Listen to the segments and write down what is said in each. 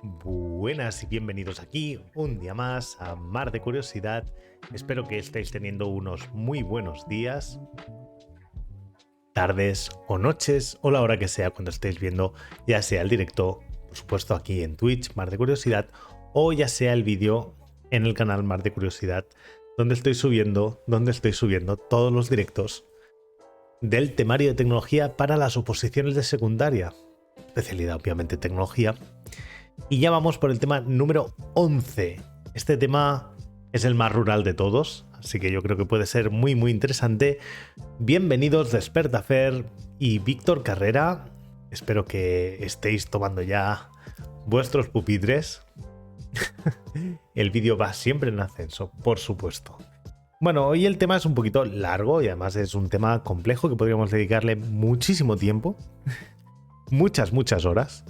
Buenas y bienvenidos aquí un día más a Mar de Curiosidad. Espero que estéis teniendo unos muy buenos días, tardes o noches o la hora que sea cuando estéis viendo, ya sea el directo, por supuesto aquí en Twitch, Mar de Curiosidad, o ya sea el vídeo en el canal Mar de Curiosidad, donde estoy subiendo todos los directos del temario de tecnología para las oposiciones de secundaria, especialidad obviamente tecnología. Y ya vamos por el tema número 11. Este tema es el más rural de todos, así que yo creo que puede ser muy interesante. Bienvenidos Despertafer y Víctor Carrera. Espero que estéis tomando ya vuestros pupitres. El vídeo va siempre en ascenso, por supuesto. Bueno, hoy el tema es un poquito largo y además es un tema complejo que podríamos dedicarle muchísimo tiempo. Muchas horas.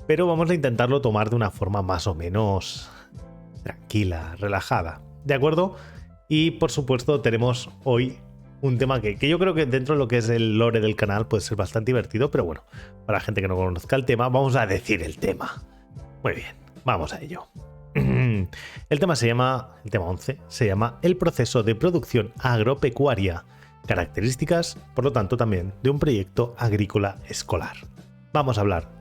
Pero vamos a intentarlo tomar de una forma más o menos tranquila, relajada, ¿de acuerdo? Y por supuesto tenemos hoy un tema que yo creo que dentro de lo que es el lore del canal puede ser bastante divertido, pero bueno, para la gente que no conozca el tema, vamos a decir el tema. Muy bien, vamos a ello. El tema 11, se llama el proceso de producción agropecuaria, características, por lo tanto, también de un proyecto agrícola escolar. Vamos a hablar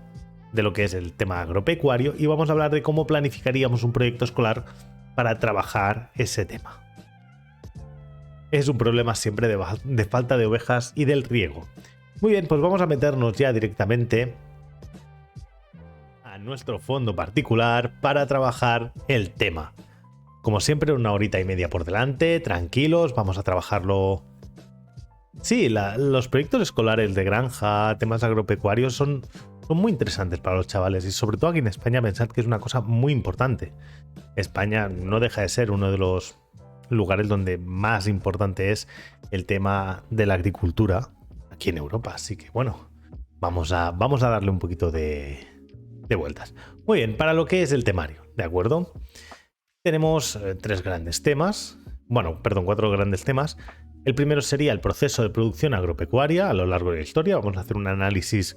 de lo que es el tema agropecuario y vamos a hablar de cómo planificaríamos un proyecto escolar para trabajar ese tema. Es un problema siempre de falta de ovejas y del riego. Muy bien, pues vamos a meternos ya directamente a nuestro fondo particular para trabajar el tema. Como siempre, 1 horita y media por delante, tranquilos, vamos a trabajarlo. Sí, los proyectos escolares de granja, temas agropecuarios son muy interesantes para los chavales y sobre todo aquí en España pensad que es una cosa muy importante. España no deja de ser uno de los lugares donde más importante es el tema de la agricultura aquí en Europa, así que bueno, vamos a darle un poquito de vueltas. Muy bien, para lo que es el temario, ¿de acuerdo? Tenemos 4 grandes temas. El primero sería el proceso de producción agropecuaria a lo largo de la historia. Vamos a hacer un análisis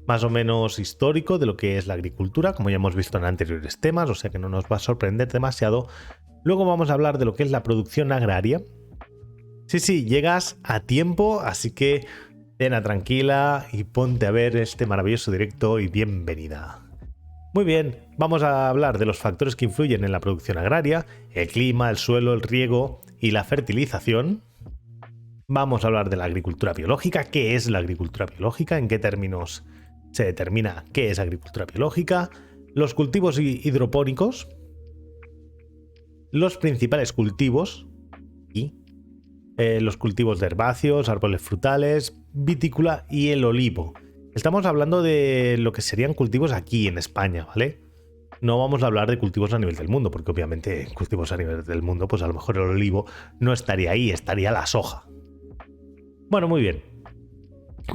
más o menos histórico de lo que es la agricultura, como ya hemos visto en anteriores temas, o sea que no nos va a sorprender demasiado. Luego vamos a hablar de lo que es la producción agraria. Sí, llegas a tiempo, así que cena tranquila y ponte a ver este maravilloso directo y bienvenida. Muy bien, vamos a hablar de los factores que influyen en la producción agraria, el clima, el suelo, el riego y la fertilización. Vamos a hablar de la agricultura biológica, qué es la agricultura biológica, en qué términos se determina qué es agricultura biológica, los cultivos hidropónicos, los principales cultivos y los cultivos de herbáceos, árboles frutales, vitícola y el olivo. Estamos hablando de lo que serían cultivos aquí en España, ¿vale? No vamos a hablar de cultivos a nivel del mundo, porque obviamente cultivos a nivel del mundo, pues a lo mejor el olivo no estaría ahí, estaría la soja. Bueno, muy bien.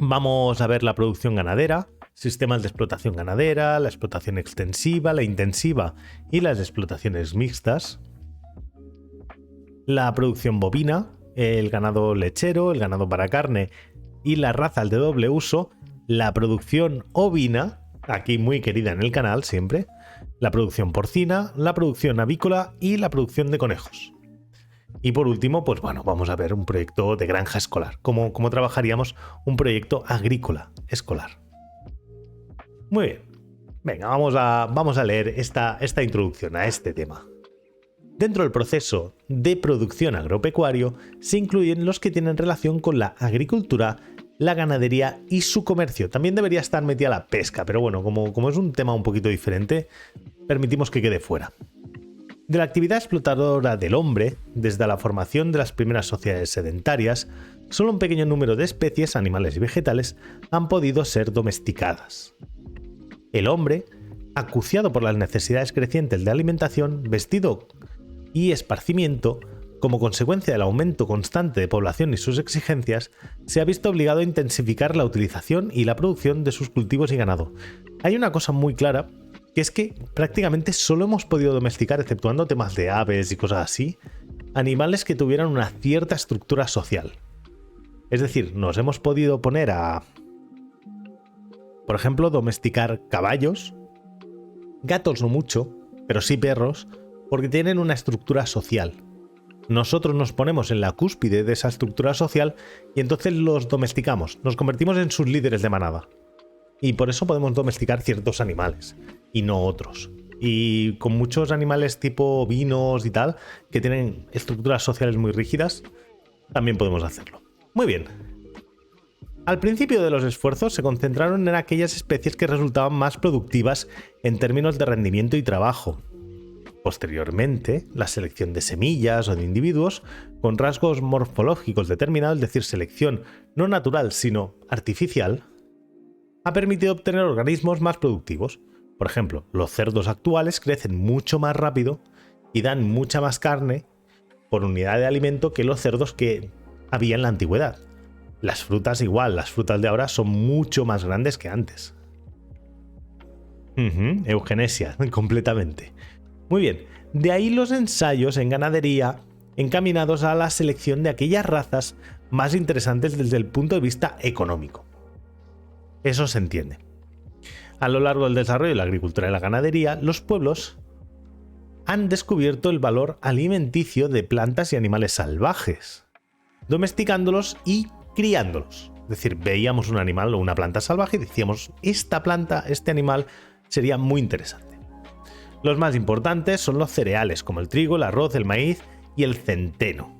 Vamos a ver la producción ganadera, sistemas de explotación ganadera, la explotación extensiva, la intensiva y las explotaciones mixtas, la producción bovina, el ganado lechero, el ganado para carne y las razas de doble uso, la producción ovina, aquí muy querida en el canal siempre, la producción porcina, la producción avícola y la producción de conejos. Y por último, pues bueno, vamos a ver un proyecto de granja escolar, cómo trabajaríamos un proyecto agrícola escolar. Muy bien, venga, vamos a leer esta introducción a este tema. Dentro del proceso de producción agropecuario se incluyen los que tienen relación con la agricultura, la ganadería y su comercio. También debería estar metida la pesca, pero bueno, como es un tema un poquito diferente, permitimos que quede fuera. De la actividad explotadora del hombre, desde la formación de las primeras sociedades sedentarias, solo un pequeño número de especies, animales y vegetales, han podido ser domesticadas. El hombre, acuciado por las necesidades crecientes de alimentación, vestido y esparcimiento, como consecuencia del aumento constante de población y sus exigencias, se ha visto obligado a intensificar la utilización y la producción de sus cultivos y ganado. Hay una cosa muy clara, que es que prácticamente solo hemos podido domesticar, exceptuando temas de aves y cosas así, animales que tuvieran una cierta estructura social. Es decir, nos hemos podido poner a, por ejemplo, domesticar caballos, Gatos no mucho, pero sí perros, porque tienen una estructura social. Nosotros nos ponemos en la cúspide de esa estructura social y entonces los domesticamos, nos convertimos en sus líderes de manada. Y por eso podemos domesticar ciertos animales y no otros. Y con muchos animales tipo ovinos y tal, que tienen estructuras sociales muy rígidas, también podemos hacerlo. Muy bien. Al principio de los esfuerzos se concentraron en aquellas especies que resultaban más productivas en términos de rendimiento y trabajo. Posteriormente, la selección de semillas o de individuos con rasgos morfológicos determinados, es decir, selección no natural sino artificial, ha permitido obtener organismos más productivos. Por ejemplo, los cerdos actuales crecen mucho más rápido y dan mucha más carne por unidad de alimento que los cerdos que había en la antigüedad. Las frutas igual, las frutas de ahora son mucho más grandes que antes. Eugenesia, completamente. Muy bien, de ahí los ensayos en ganadería encaminados a la selección de aquellas razas más interesantes desde el punto de vista económico. Eso se entiende. A lo largo del desarrollo de la agricultura y la ganadería, los pueblos han descubierto el valor alimenticio de plantas y animales salvajes, domesticándolos y criándolos. Es decir, veíamos un animal o una planta salvaje y decíamos, esta planta, este animal sería muy interesante. Los más importantes son los cereales, como el trigo, el arroz, el maíz y el centeno.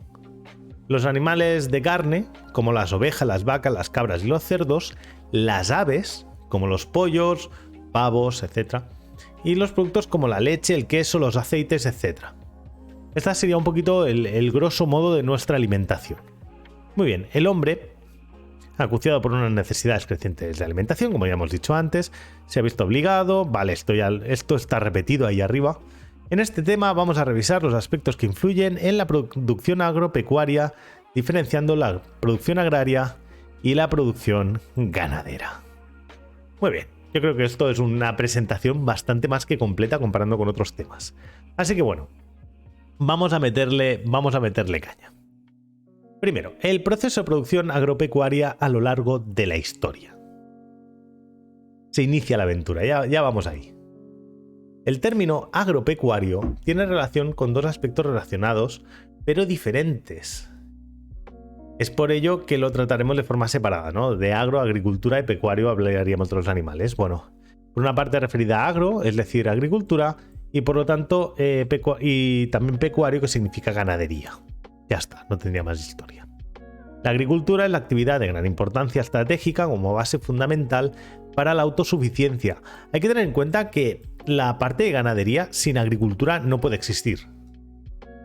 Los animales de carne, como las ovejas, las vacas, las cabras y los cerdos, las aves, como los pollos, pavos, etc. Y los productos como la leche, el queso, los aceites, etc. Esta sería un poquito el grosso modo de nuestra alimentación. Muy bien, el hombre, acuciado por unas necesidades crecientes de alimentación, como ya hemos dicho antes, se ha visto obligado, vale, esto está repetido ahí arriba. En este tema vamos a revisar los aspectos que influyen en la producción agropecuaria, diferenciando la producción agraria y la producción ganadera. Muy bien, yo creo que esto es una presentación bastante más que completa comparando con otros temas. Así que bueno, vamos a meterle caña. Primero, el proceso de producción agropecuaria a lo largo de la historia. Se inicia la aventura, ya vamos ahí. El término agropecuario tiene relación con dos aspectos relacionados, pero diferentes. Es por ello que lo trataremos de forma separada, ¿no? De agro, agricultura y pecuario hablaríamos de los animales. Bueno, por una parte referida a agro, es decir, agricultura, y por lo tanto y también pecuario, que significa ganadería. Ya está, no tendría más historia. La agricultura es la actividad de gran importancia estratégica como base fundamental para la autosuficiencia. Hay que tener en cuenta que la parte de ganadería sin agricultura no puede existir.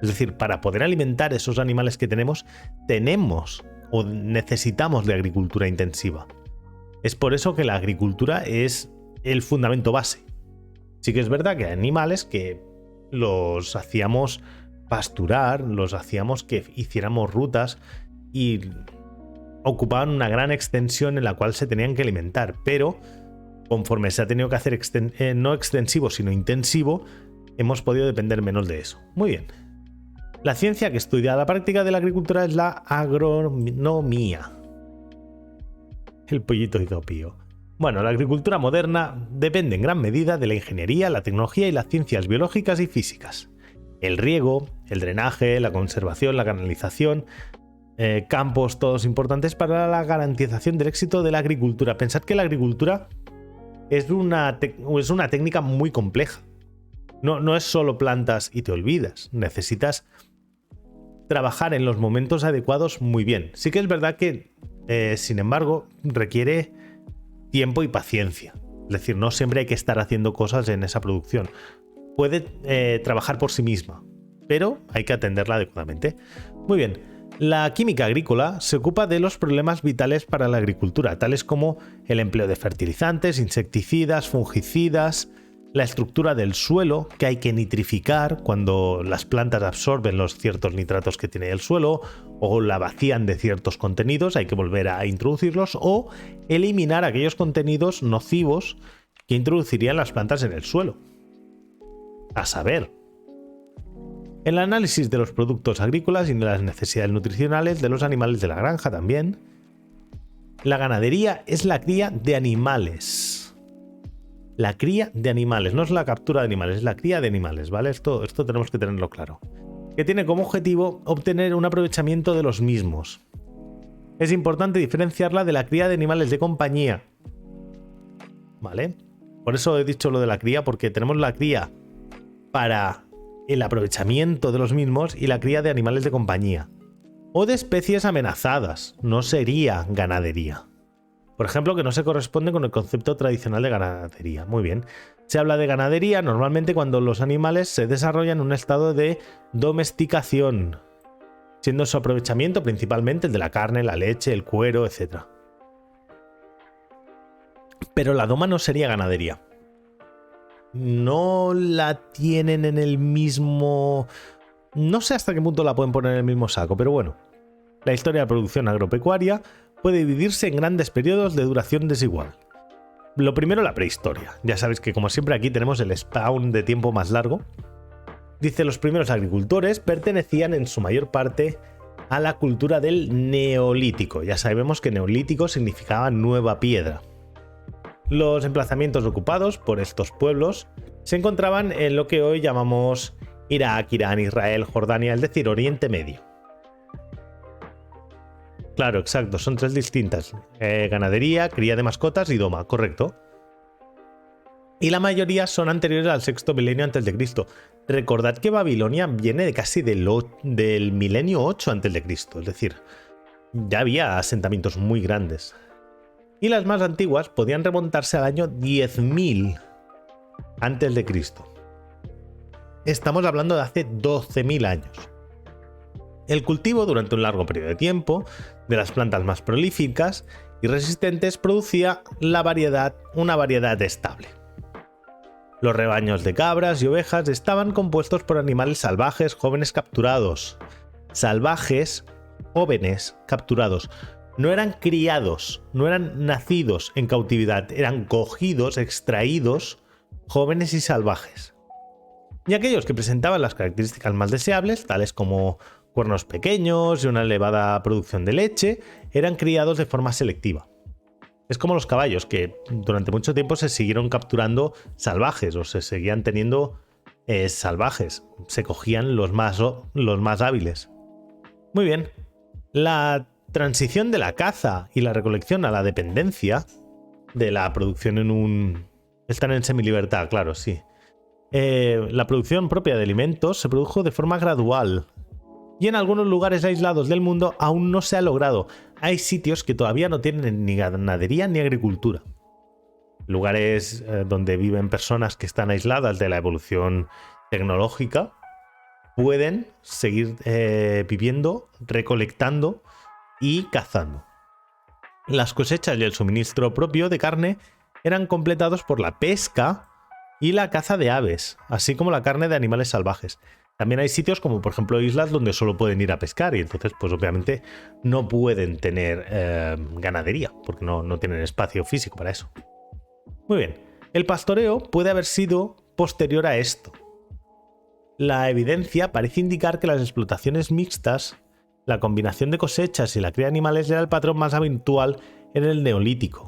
Es decir, para poder alimentar esos animales que tenemos o necesitamos de agricultura intensiva. Es por eso que la agricultura es el fundamento base. Sí que es verdad que hay animales que los hacíamos pasturar, los hacíamos que hiciéramos rutas y ocupaban una gran extensión en la cual se tenían que alimentar, pero conforme se ha tenido que hacer no extensivo sino intensivo, hemos podido depender menos de eso. Muy bien. La ciencia que estudia la práctica de la agricultura es la agronomía. El pollito hizo pío. Bueno, la agricultura moderna depende en gran medida de la ingeniería, la tecnología y las ciencias biológicas y físicas. El riego, el drenaje, la conservación, la canalización, campos todos importantes para la garantización del éxito de la agricultura. Pensad que la agricultura es una técnica muy compleja. No es solo plantas y te olvidas. Necesitas trabajar en los momentos adecuados muy bien. Sí que es verdad que, sin embargo, requiere tiempo y paciencia. Es decir, no siempre hay que estar haciendo cosas en esa producción. Puede trabajar por sí misma, pero hay que atenderla adecuadamente. Muy bien, la química agrícola se ocupa de los problemas vitales para la agricultura, tales como el empleo de fertilizantes, insecticidas, fungicidas, la estructura del suelo, que hay que nitrificar cuando las plantas absorben los ciertos nitratos que tiene el suelo, o la vacían de ciertos contenidos, hay que volver a introducirlos, o eliminar aquellos contenidos nocivos que introducirían las plantas en el suelo. A saber, el análisis de los productos agrícolas y de las necesidades nutricionales de los animales de la granja también. La ganadería es la cría de animales. La cría de animales, no es la captura de animales, es la cría de animales, ¿vale? Esto tenemos que tenerlo claro. Que tiene como objetivo obtener un aprovechamiento de los mismos. Es importante diferenciarla de la cría de animales de compañía, ¿vale? Por eso he dicho lo de la cría, porque tenemos la cría para el aprovechamiento de los mismos y la cría de animales de compañía. O de especies amenazadas, no sería ganadería. Por ejemplo, que no se corresponde con el concepto tradicional de ganadería. Muy bien. Se habla de ganadería normalmente cuando los animales se desarrollan en un estado de domesticación, siendo su aprovechamiento principalmente el de la carne, la leche, el cuero, etc. Pero la doma no sería ganadería. No la tienen en el mismo... No sé hasta qué punto la pueden poner en el mismo saco, pero bueno. La historia de la producción agropecuaria puede dividirse en grandes periodos de duración desigual. Lo primero, la prehistoria. Ya sabéis que como siempre aquí tenemos el spawn de tiempo más largo. Dice, los primeros agricultores pertenecían en su mayor parte a la cultura del Neolítico. Ya sabemos que Neolítico significaba nueva piedra. Los emplazamientos ocupados por estos pueblos se encontraban en lo que hoy llamamos Irak, Irán, Israel, Jordania, es decir, Oriente Medio. Claro, exacto, son tres distintas. Ganadería, cría de mascotas y doma, correcto. Y la mayoría son anteriores al sexto milenio antes de Cristo. Recordad que Babilonia viene de casi del milenio 8 antes de Cristo, es decir, ya había asentamientos muy grandes. Y las más antiguas podían remontarse al año 10.000 antes de Cristo. Estamos hablando de hace 12.000 años. El cultivo durante un largo periodo de tiempo de las plantas más prolíficas y resistentes producía una variedad estable. Los rebaños de cabras y ovejas estaban compuestos por animales salvajes jóvenes capturados. Salvajes jóvenes capturados. No eran criados, no eran nacidos en cautividad, eran cogidos, extraídos, jóvenes y salvajes. Y aquellos que presentaban las características más deseables, tales como cuernos pequeños y una elevada producción de leche, eran criados de forma selectiva. Es como los caballos, que durante mucho tiempo se siguieron capturando salvajes o se seguían teniendo salvajes. Se cogían los más hábiles. Muy bien. La transición de la caza y la recolección a la dependencia de la producción están en semilibertad, claro, sí. La producción propia de alimentos se produjo de forma gradual. Y en algunos lugares aislados del mundo aún no se ha logrado. Hay sitios que todavía no tienen ni ganadería ni agricultura. Lugares donde viven personas que están aisladas de la evolución tecnológica pueden seguir viviendo, recolectando y cazando. Las cosechas y el suministro propio de carne eran completados por la pesca y la caza de aves, así como la carne de animales salvajes. También hay sitios como por ejemplo islas donde solo pueden ir a pescar y entonces pues obviamente no pueden tener ganadería porque no tienen espacio físico para eso. Muy bien, el pastoreo puede haber sido posterior a esto. La evidencia parece indicar que las explotaciones mixtas, la combinación de cosechas y la cría de animales era el patrón más habitual en el Neolítico.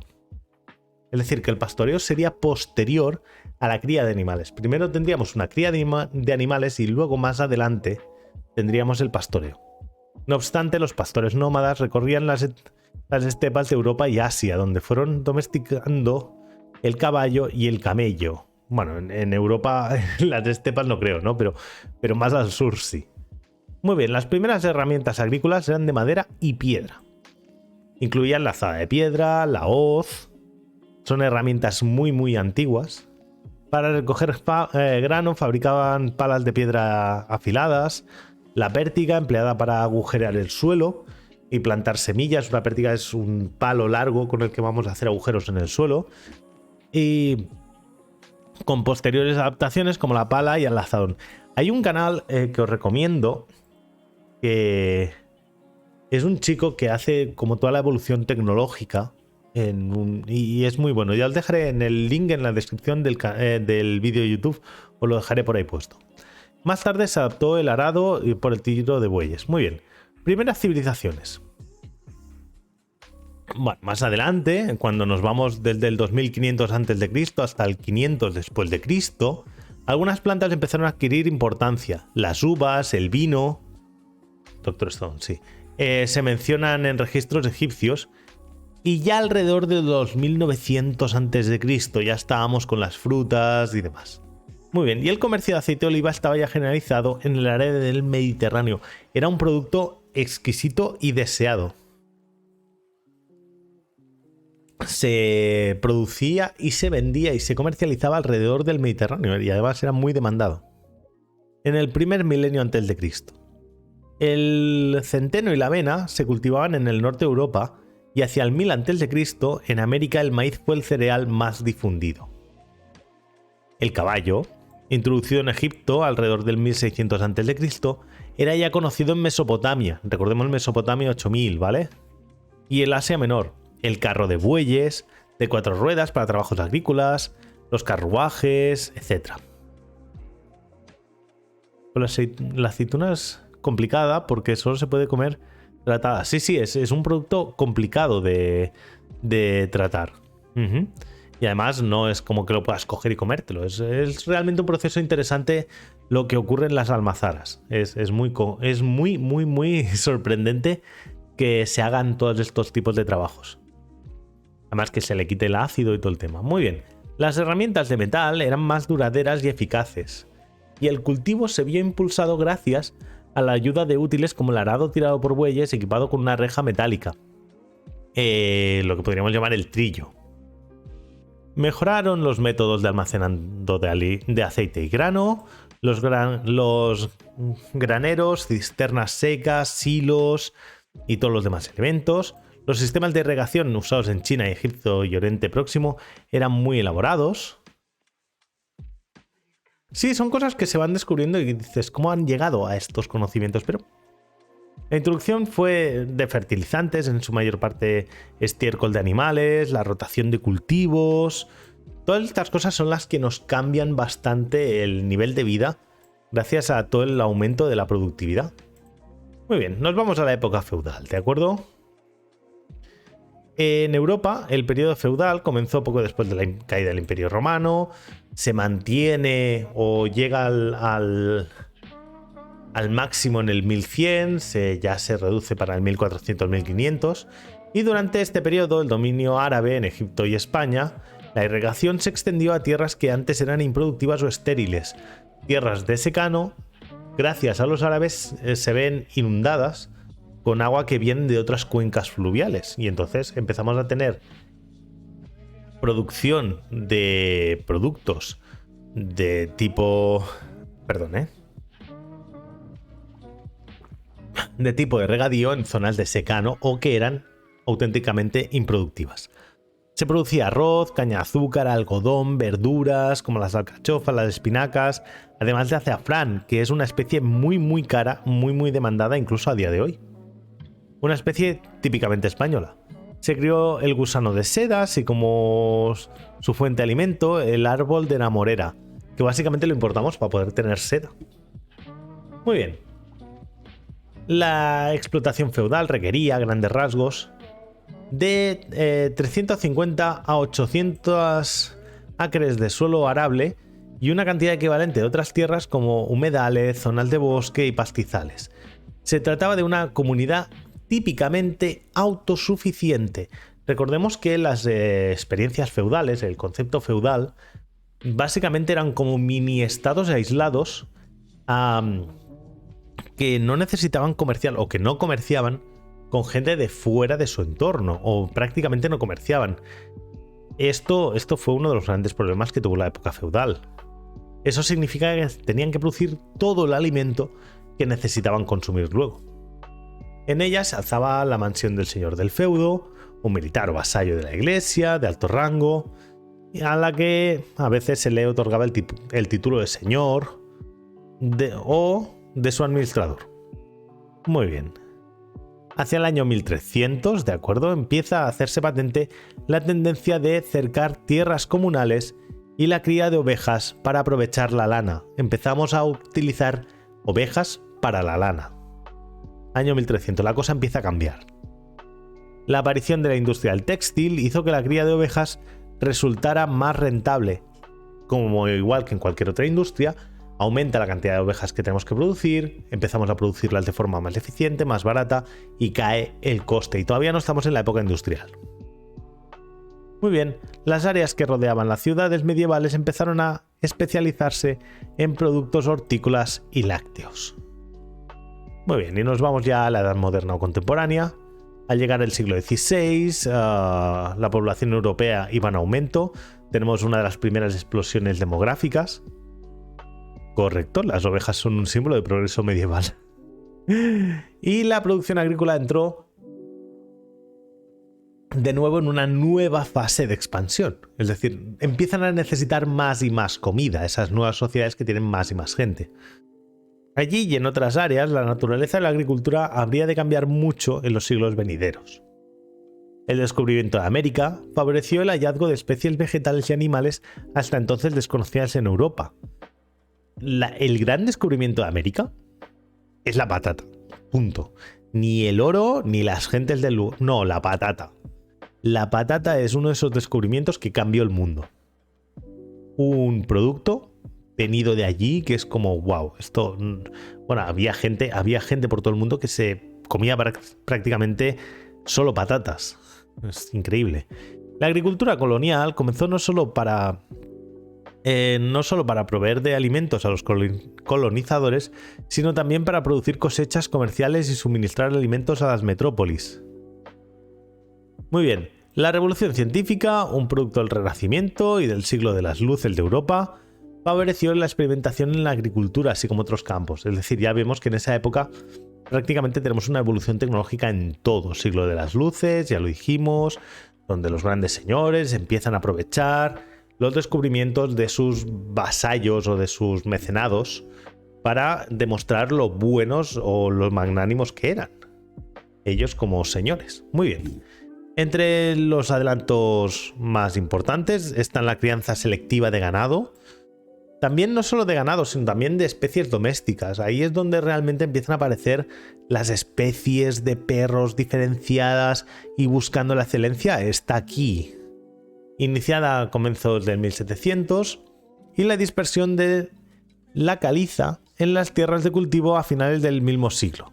Es decir, que el pastoreo sería posterior a la cría de animales. Primero tendríamos una cría de animales y luego más adelante tendríamos el pastoreo. No obstante, los pastores nómadas recorrían las estepas de Europa y Asia, donde fueron domesticando el caballo y el camello. Bueno, en Europa, en las estepas no creo, ¿no? Pero más al sur sí. Muy bien, las primeras herramientas agrícolas eran de madera y piedra. Incluían la azada de piedra, la hoz. Son herramientas muy muy antiguas. Para recoger grano fabricaban palas de piedra afiladas, la pértiga empleada para agujerear el suelo y plantar semillas. Una pértiga es un palo largo con el que vamos a hacer agujeros en el suelo. Y con posteriores adaptaciones como la pala y el azadón. Hay un canal que os recomiendo que es un chico que hace como toda la evolución tecnológica y es muy bueno. Ya os dejaré en el link en la descripción del vídeo de YouTube, os lo dejaré por ahí puesto. Más tarde se adaptó el arado por el tiro de bueyes. Muy bien. Primeras civilizaciones. Bueno, más adelante, cuando nos vamos desde el 2500 a.C. hasta el 500 después de Cristo, algunas plantas empezaron a adquirir importancia. Las uvas, el vino... Doctor Stone, sí. Se mencionan en registros egipcios y ya alrededor de 2900 a.C. ya estábamos con las frutas y demás. Muy bien, y el comercio de aceite de oliva estaba ya generalizado en el área del Mediterráneo. Era un producto exquisito y deseado. Se producía y se vendía y se comercializaba alrededor del Mediterráneo y además era muy demandado. En el primer milenio antes de Cristo. El centeno y la avena se cultivaban en el norte de Europa y hacia el 1000 a.C. en América el maíz fue el cereal más difundido. El caballo, introducido en Egipto alrededor del 1600 a.C., era ya conocido en Mesopotamia. Recordemos Mesopotamia 8000, ¿vale? Y el Asia Menor. El carro de bueyes, de 4 ruedas para trabajos agrícolas, los carruajes, etc. La aceituna es complicada porque solo se puede comer tratada. Sí, es un producto complicado de tratar. Y además no es como que lo puedas coger y comértelo. Es realmente un proceso interesante lo que ocurre en las almazaras. Es muy sorprendente que se hagan todos estos tipos de trabajos. Además que se le quite el ácido y todo el tema. Muy bien. Las herramientas de metal eran más duraderas y eficaces. Y el cultivo se vio impulsado gracias a la ayuda de útiles como el arado tirado por bueyes equipado con una reja metálica. Lo que podríamos llamar el trillo. Mejoraron los métodos de almacenamiento de aceite y grano, los graneros, cisternas secas, silos y todos los demás elementos. Los sistemas de irrigación usados en China, Egipto y Oriente Próximo eran muy elaborados. Sí, son cosas que se van descubriendo y dices, ¿cómo han llegado a estos conocimientos? Pero la introducción fue de fertilizantes, en su mayor parte estiércol de animales, la rotación de cultivos. Todas estas cosas son las que nos cambian bastante el nivel de vida gracias a todo el aumento de la productividad. Muy bien, nos vamos a la época feudal, ¿de acuerdo? En Europa, el periodo feudal comenzó poco después de la caída del Imperio Romano, se mantiene o llega al máximo en el 1100, ya se reduce para el 1400-1500, y durante este periodo el dominio árabe en Egipto y España, la irrigación se extendió a tierras que antes eran improductivas o estériles, tierras de secano. Gracias a los árabes se ven inundadas con agua que viene de otras cuencas fluviales. Y entonces empezamos a tener producción de productos de tipo... de tipo de regadío en zonas de secano o que eran auténticamente improductivas. Se producía arroz, caña de azúcar, algodón, verduras como las alcachofas, las espinacas, además de azafrán, que es una especie muy cara, muy demandada incluso a día de hoy. Una especie típicamente española. Se crió el gusano de seda, así como su fuente de alimento, el árbol de la morera, que básicamente lo importamos para poder tener seda. Muy bien. La explotación feudal requería, a grandes rasgos, de 350 a 800 acres de suelo arable y una cantidad equivalente de otras tierras como humedales, zonas de bosque y pastizales. Se trataba de una comunidad típicamente autosuficiente. Recordemos que las experiencias feudales, el concepto feudal, básicamente eran como mini estados aislados que no necesitaban comerciar o que no comerciaban con gente de fuera de su entorno o prácticamente no comerciaban. Esto fue uno de los grandes problemas que tuvo la época feudal. Eso significa que tenían que producir todo el alimento que necesitaban consumir luego. En ella se alzaba la mansión del señor del feudo, un militar o vasallo de la iglesia, de alto rango, a la que a veces se le otorgaba el título de señor o de su administrador. Muy bien. Hacia el año 1300, ¿de acuerdo?, empieza a hacerse patente la tendencia de cercar tierras comunales y la cría de ovejas para aprovechar la lana. Empezamos a utilizar ovejas para la lana. Año 1300, la cosa empieza a cambiar. La aparición de la industria del textil hizo que la cría de ovejas resultara más rentable. Como igual que en cualquier otra industria, aumenta la cantidad de ovejas que tenemos que producir, empezamos a producirlas de forma más eficiente, más barata y cae el coste. Y todavía no estamos en la época industrial. Muy bien, las áreas que rodeaban las ciudades medievales empezaron a especializarse en productos hortícolas y lácteos. Muy bien, y nos vamos ya a la edad moderna o contemporánea. Al llegar el siglo XVI, la población europea iba en aumento. Tenemos una de las primeras explosiones demográficas. Correcto, las ovejas son un símbolo de progreso medieval. Y la producción agrícola entró de nuevo en una nueva fase de expansión. Es decir, empiezan a necesitar más y más comida, esas nuevas sociedades que tienen más y más gente. Allí y en otras áreas, la naturaleza de la agricultura habría de cambiar mucho en los siglos venideros. El descubrimiento de América favoreció el hallazgo de especies vegetales y animales hasta entonces desconocidas en Europa. El gran descubrimiento de América es la patata. Punto. Ni el oro, ni las gentes del... No, la patata. La patata es uno de esos descubrimientos que cambió el mundo. Un producto venido de allí que es como, wow, esto... Bueno, había gente por todo el mundo que se comía prácticamente solo patatas. Es increíble. La agricultura colonial comenzó no solo para proveer de alimentos a los colonizadores, sino también para producir cosechas comerciales y suministrar alimentos a las metrópolis. Muy bien, la revolución científica, un producto del Renacimiento y del siglo de las luces de Europa, favoreció la experimentación en la agricultura, así como otros campos. Es decir, ya vemos que en esa época prácticamente tenemos una evolución tecnológica en todo. Siglo de las luces, ya lo dijimos, donde los grandes señores empiezan a aprovechar los descubrimientos de sus vasallos o de sus mecenados para demostrar lo buenos o los magnánimos que eran ellos como señores. Muy bien. Entre los adelantos más importantes están la crianza selectiva de ganado. También no solo de ganado, sino también de especies domésticas. Ahí es donde realmente empiezan a aparecer las especies de perros diferenciadas y buscando la excelencia está aquí. Iniciada a comienzos del 1700 y la dispersión de la caliza en las tierras de cultivo a finales del mismo siglo.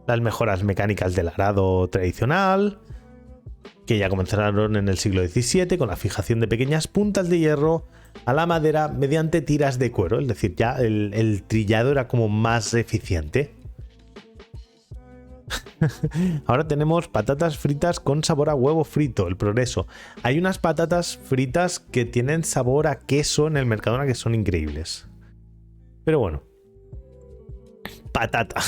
Las mejoras mecánicas del arado tradicional, que ya comenzaron en el siglo XVII con la fijación de pequeñas puntas de hierro a la madera mediante tiras de cuero, es decir, ya el trillado era como más eficiente. Ahora tenemos patatas fritas con sabor a huevo frito, el progreso. Hay unas patatas fritas que tienen sabor a queso en el Mercadona que son increíbles. Pero bueno, patata.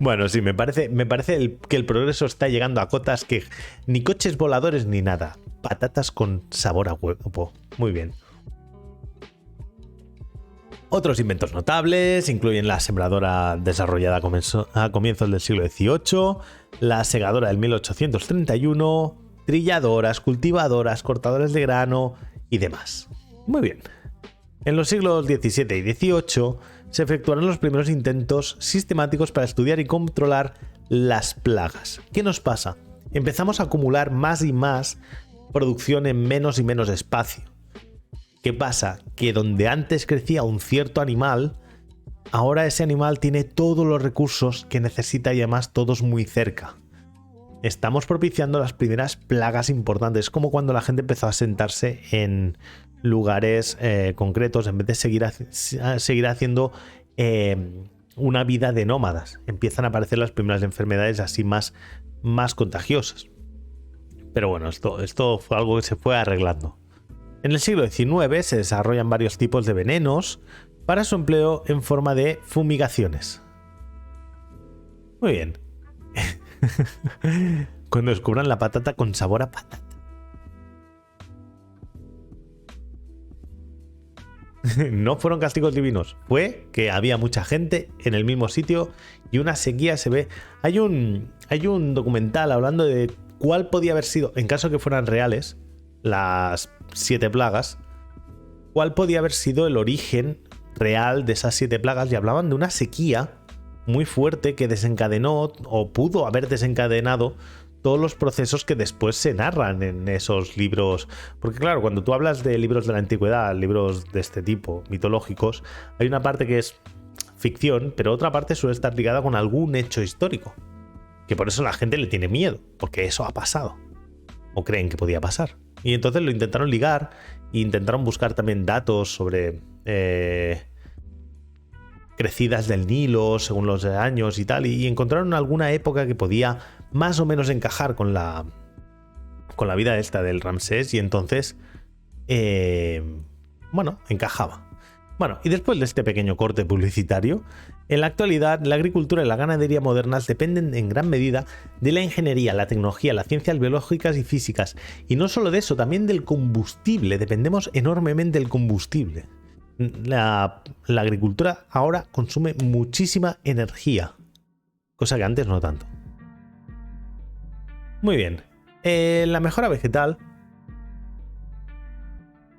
Bueno, sí, me parece que el progreso está llegando a cotas que ni coches voladores ni nada. Patatas con sabor a huevo. Muy bien. Otros inventos notables incluyen la sembradora desarrollada a comienzos del siglo XVIII, la segadora del 1831, trilladoras, cultivadoras, cortadores de grano y demás. Muy bien. En los siglos XVII y XVIII se efectuaron los primeros intentos sistemáticos para estudiar y controlar las plagas. ¿Qué nos pasa? Empezamos a acumular más y más producción en menos y menos espacio. ¿Qué pasa? Que donde antes crecía un cierto animal, ahora ese animal tiene todos los recursos que necesita y además todos muy cerca. Estamos propiciando las primeras plagas importantes, como cuando la gente empezó a sentarse en lugares concretos en vez de seguir haciendo una vida de nómadas. Empiezan a aparecer las primeras enfermedades así más contagiosas. Pero bueno, esto fue algo que se fue arreglando. En el siglo XIX se desarrollan varios tipos de venenos para su empleo en forma de fumigaciones. Muy bien. Cuando descubran la patata con sabor a patata. No fueron castigos divinos, fue que había mucha gente en el mismo sitio y una sequía se ve. Hay un documental hablando de cuál podía haber sido, en caso que fueran reales, las 7 plagas, cuál podía haber sido el origen real de esas 7 plagas, y hablaban de una sequía muy fuerte que desencadenó o pudo haber desencadenado todos los procesos que después se narran en esos libros. Porque claro, cuando tú hablas de libros de la antigüedad, libros de este tipo, mitológicos, hay una parte que es ficción, pero otra parte suele estar ligada con algún hecho histórico. Que por eso la gente le tiene miedo, porque eso ha pasado. O creen que podía pasar. Y entonces lo intentaron ligar e intentaron buscar también datos sobre crecidas del Nilo según los años y tal, y encontraron alguna época que podía más o menos encajar con la vida esta del Ramsés, y entonces encajaba. Bueno, y después de este pequeño corte publicitario, en la actualidad la agricultura y la ganadería modernas dependen en gran medida de la ingeniería, la tecnología, las ciencias biológicas y físicas. Y no solo de eso, también del combustible. Dependemos enormemente del combustible. La agricultura ahora consume muchísima energía, cosa que antes no tanto. Muy bien. La mejora vegetal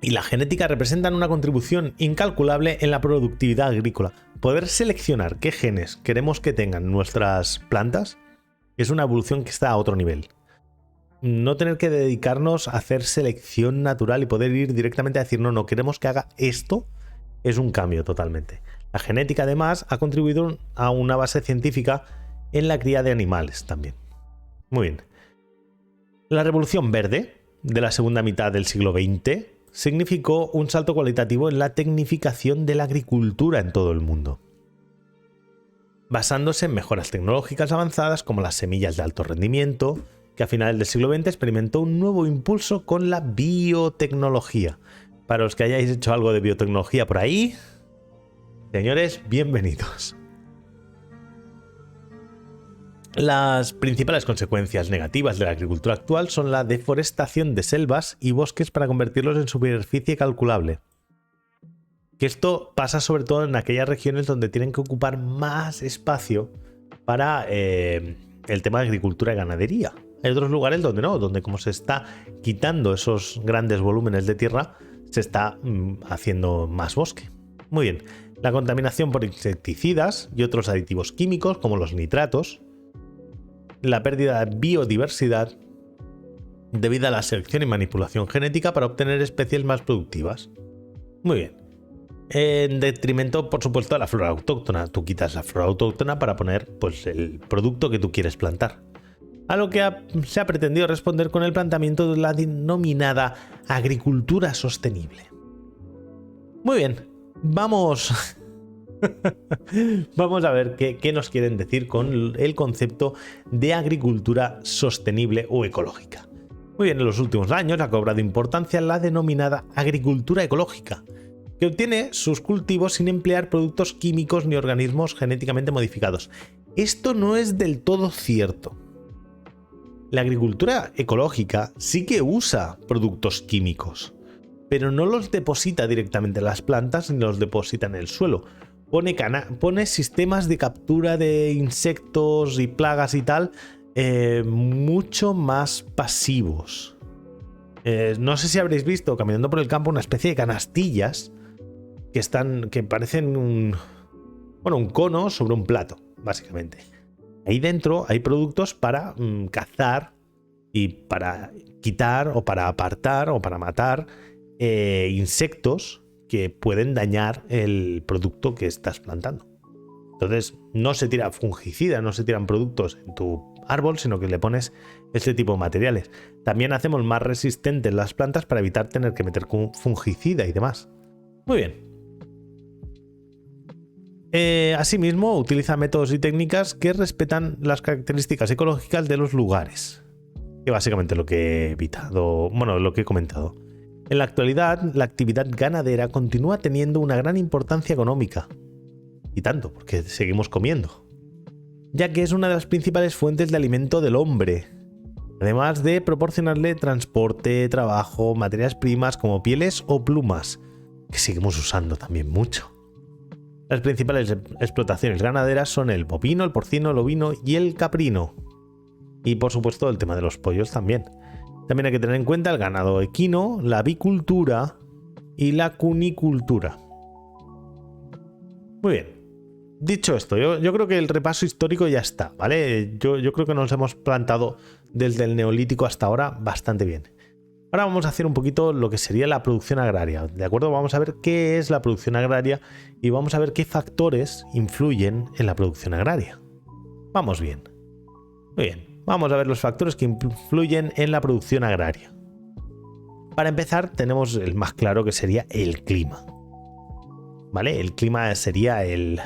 y la genética representan una contribución incalculable en la productividad agrícola. Poder seleccionar qué genes queremos que tengan nuestras plantas es una evolución que está a otro nivel. No tener que dedicarnos a hacer selección natural y poder ir directamente a decir no queremos que haga esto, es un cambio totalmente. La genética además ha contribuido a una base científica en la cría de animales también. Muy bien. La revolución verde de la segunda mitad del siglo XX significó un salto cualitativo en la tecnificación de la agricultura en todo el mundo, basándose en mejoras tecnológicas avanzadas como las semillas de alto rendimiento, que a finales del siglo XX experimentó un nuevo impulso con la biotecnología. Para los que hayáis hecho algo de biotecnología por ahí, señores, bienvenidos. Las principales consecuencias negativas de la agricultura actual son la deforestación de selvas y bosques para convertirlos en superficie calculable. Que esto pasa sobre todo en aquellas regiones donde tienen que ocupar más espacio para el tema de agricultura y ganadería. Hay otros lugares donde no, donde como se está quitando esos grandes volúmenes de tierra, se está haciendo más bosque. Muy bien. La contaminación por insecticidas y otros aditivos químicos como los nitratos, la pérdida de biodiversidad debido a la selección y manipulación genética para obtener especies más productivas. Muy bien. En detrimento, por supuesto, de la flora autóctona. Tú quitas la flora autóctona para poner pues, el producto que tú quieres plantar. A lo que se ha pretendido responder con el planteamiento de la denominada agricultura sostenible. Muy bien. Vamos a ver qué nos quieren decir con el concepto de agricultura sostenible o ecológica. Muy bien, en los últimos años ha cobrado importancia la denominada agricultura ecológica, que obtiene sus cultivos sin emplear productos químicos ni organismos genéticamente modificados. Esto no es del todo cierto. La agricultura ecológica sí que usa productos químicos, pero no los deposita directamente en las plantas ni los deposita en el suelo. Pone sistemas de captura de insectos y plagas y tal mucho más pasivos. No sé si habréis visto caminando por el campo una especie de canastillas que parecen un cono sobre un plato, básicamente. Ahí dentro hay productos para cazar y para quitar o para apartar o para matar insectos que pueden dañar el producto que estás plantando. Entonces no se tira fungicida, no se tiran productos en tu árbol, sino que le pones este tipo de materiales. También hacemos más resistentes las plantas para evitar tener que meter fungicida y demás. Muy bien. Asimismo, utiliza métodos y técnicas que respetan las características ecológicas de los lugares. Que básicamente lo que lo que he comentado. En la actualidad, la actividad ganadera continúa teniendo una gran importancia económica. Y tanto, porque seguimos comiendo. Ya que es una de las principales fuentes de alimento del hombre. Además de proporcionarle transporte, trabajo, materias primas como pieles o plumas, que seguimos usando también mucho. Las principales explotaciones ganaderas son el bovino, el porcino, el ovino y el caprino. Y por supuesto el tema de los pollos también. También hay que tener en cuenta el ganado equino, la avicultura y la cunicultura. Muy bien. Dicho esto, yo creo que el repaso histórico ya está, ¿vale? Yo creo que nos hemos plantado desde el Neolítico hasta ahora bastante bien. Ahora vamos a hacer un poquito lo que sería la producción agraria, ¿de acuerdo? Vamos a ver qué es la producción agraria y vamos a ver qué factores influyen en la producción agraria. Vamos bien. Muy bien, vamos a ver los factores que influyen en la producción agraria. Para empezar, tenemos el más claro, que sería el clima. ¿Vale? El clima sería el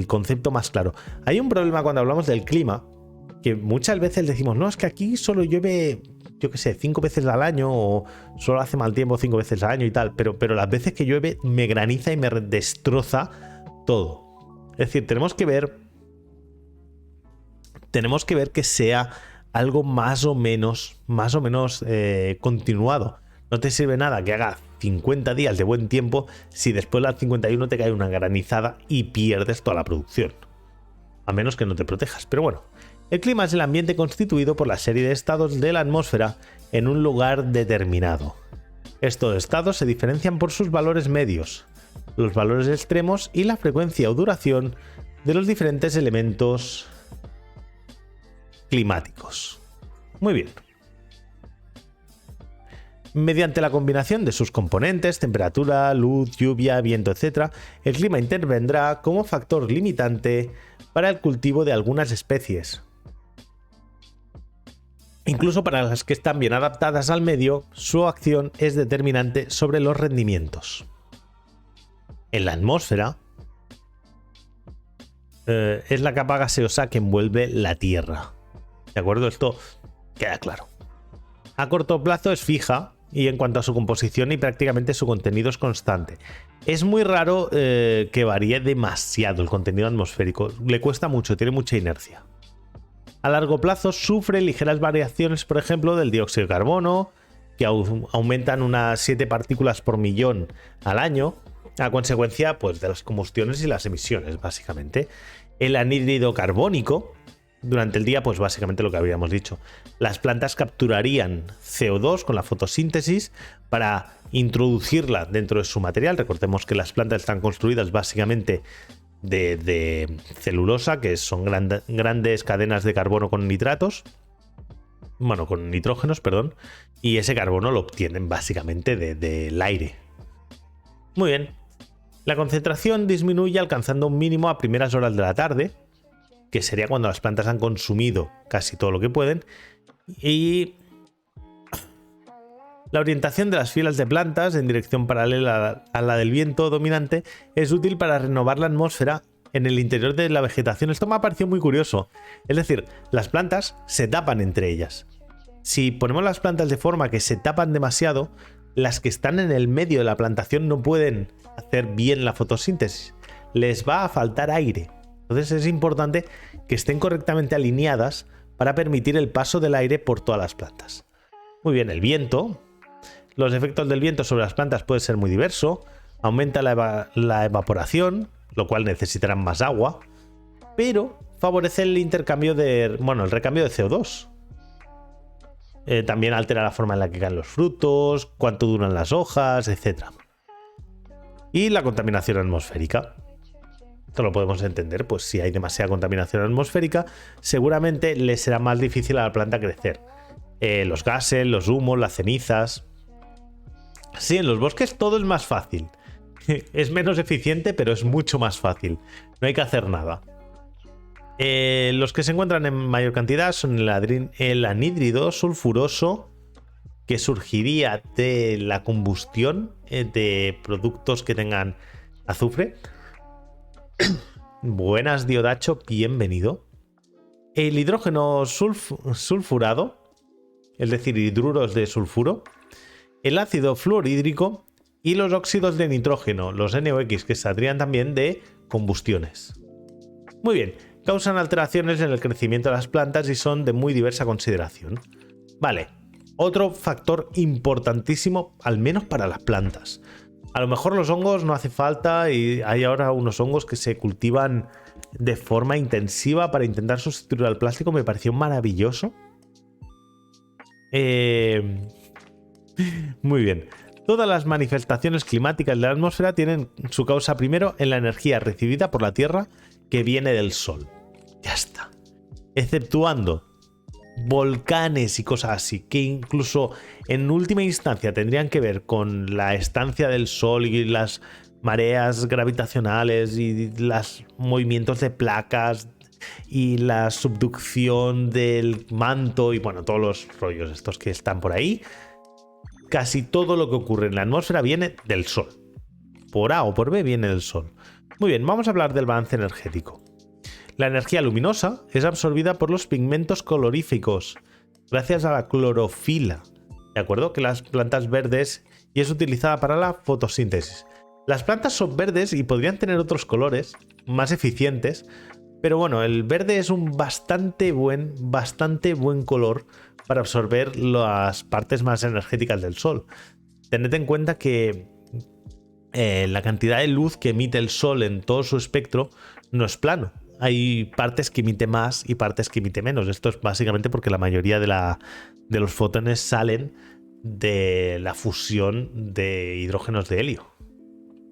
concepto más claro. Hay un problema cuando hablamos del clima, que muchas veces decimos, no, es que aquí solo llueve, yo qué sé, 5 veces al año, o solo hace mal tiempo 5 veces al año y tal, pero las veces que llueve me graniza y me destroza todo. Es decir, tenemos que ver que sea algo más o menos continuado. No te sirve nada que haga 50 días de buen tiempo si después de las 51 te cae una granizada y pierdes toda la producción. A menos que no te protejas. Pero bueno, el clima es el ambiente constituido por la serie de estados de la atmósfera en un lugar determinado. Estos estados se diferencian por sus valores medios, los valores extremos y la frecuencia o duración de los diferentes elementos climáticos. Muy bien. Mediante la combinación de sus componentes, temperatura, luz, lluvia, viento, etc., el clima intervendrá como factor limitante para el cultivo de algunas especies. Incluso para las que están bien adaptadas al medio, su acción es determinante sobre los rendimientos. En la atmósfera es la capa gaseosa que envuelve la Tierra. ¿De acuerdo? Esto queda claro. A corto plazo es fija y en cuanto a su composición y prácticamente su contenido es constante. Es muy raro que varíe demasiado el contenido atmosférico. Le cuesta mucho, tiene mucha inercia. A largo plazo sufre ligeras variaciones, por ejemplo, del dióxido de carbono, que aumentan unas 7 partículas por millón al año, a consecuencia pues, de las combustiones y las emisiones, básicamente. El anhídrido carbónico, durante el día, pues básicamente lo que habíamos dicho. Las plantas capturarían CO2 con la fotosíntesis para introducirla dentro de su material. Recordemos que las plantas están construidas básicamente de celulosa, que son grandes cadenas de carbono con nitratos. Bueno, con nitrógenos, perdón. Y ese carbono lo obtienen básicamente del aire. Muy bien. La concentración disminuye alcanzando un mínimo a primeras horas de la tarde, que sería cuando las plantas han consumido casi todo lo que pueden, y la orientación de las filas de plantas en dirección paralela a la del viento dominante es útil para renovar la atmósfera en el interior de la vegetación. Esto me ha parecido muy curioso. Es decir, las plantas se tapan entre ellas. Si ponemos las plantas de forma que se tapan demasiado, las que están en el medio de la plantación no pueden hacer bien la fotosíntesis. Les va a faltar aire. Entonces es importante que estén correctamente alineadas para permitir el paso del aire por todas las plantas. Muy bien, el viento. Los efectos del viento sobre las plantas pueden ser muy diversos. Aumenta la evaporación, lo cual necesitarán más agua, pero favorece el recambio de CO2. También altera la forma en la que caen los frutos, cuánto duran las hojas, etc. Y la contaminación atmosférica. Esto lo podemos entender, pues si hay demasiada contaminación atmosférica, seguramente le será más difícil a la planta crecer. Los gases, los humos, las cenizas. Sí, en los bosques todo es más fácil. Es menos eficiente, pero es mucho más fácil. No hay que hacer nada. Los que se encuentran en mayor cantidad son el anhídrido sulfuroso, que surgiría de la combustión de productos que tengan azufre. Buenas, Diodacho, bienvenido. El hidrógeno sulfurado, es decir, hidruros de sulfuro, el ácido fluorhídrico y los óxidos de nitrógeno, los NOx, que saldrían también de combustiones. Muy bien, causan alteraciones en el crecimiento de las plantas y son de muy diversa consideración. Vale, otro factor importantísimo, al menos para las plantas. A lo mejor los hongos no hace falta y hay ahora unos hongos que se cultivan de forma intensiva para intentar sustituir al plástico. Me pareció maravilloso. Muy bien. Todas las manifestaciones climáticas de la atmósfera tienen su causa primero en la energía recibida por la Tierra que viene del Sol. Ya está. Exceptuando volcanes y cosas así, que incluso en última instancia tendrían que ver con la estancia del Sol y las mareas gravitacionales y los movimientos de placas y la subducción del manto y bueno, todos los rollos estos que están por ahí. Casi todo lo que ocurre en la atmósfera viene del Sol. Por A o por B viene del Sol. Muy bien, vamos a hablar del balance energético. La energía luminosa es absorbida por los pigmentos coloríficos gracias a la clorofila, ¿de acuerdo? Que las plantas verdes y es utilizada para la fotosíntesis. Las plantas son verdes y podrían tener otros colores más eficientes, pero bueno, el verde es un bastante buen color para absorber las partes más energéticas del Sol. Tened en cuenta que la cantidad de luz que emite el Sol en todo su espectro no es plano. Hay partes que emite más y partes que emite menos. Esto es básicamente porque la mayoría de los fotones salen de la fusión de hidrógenos de helio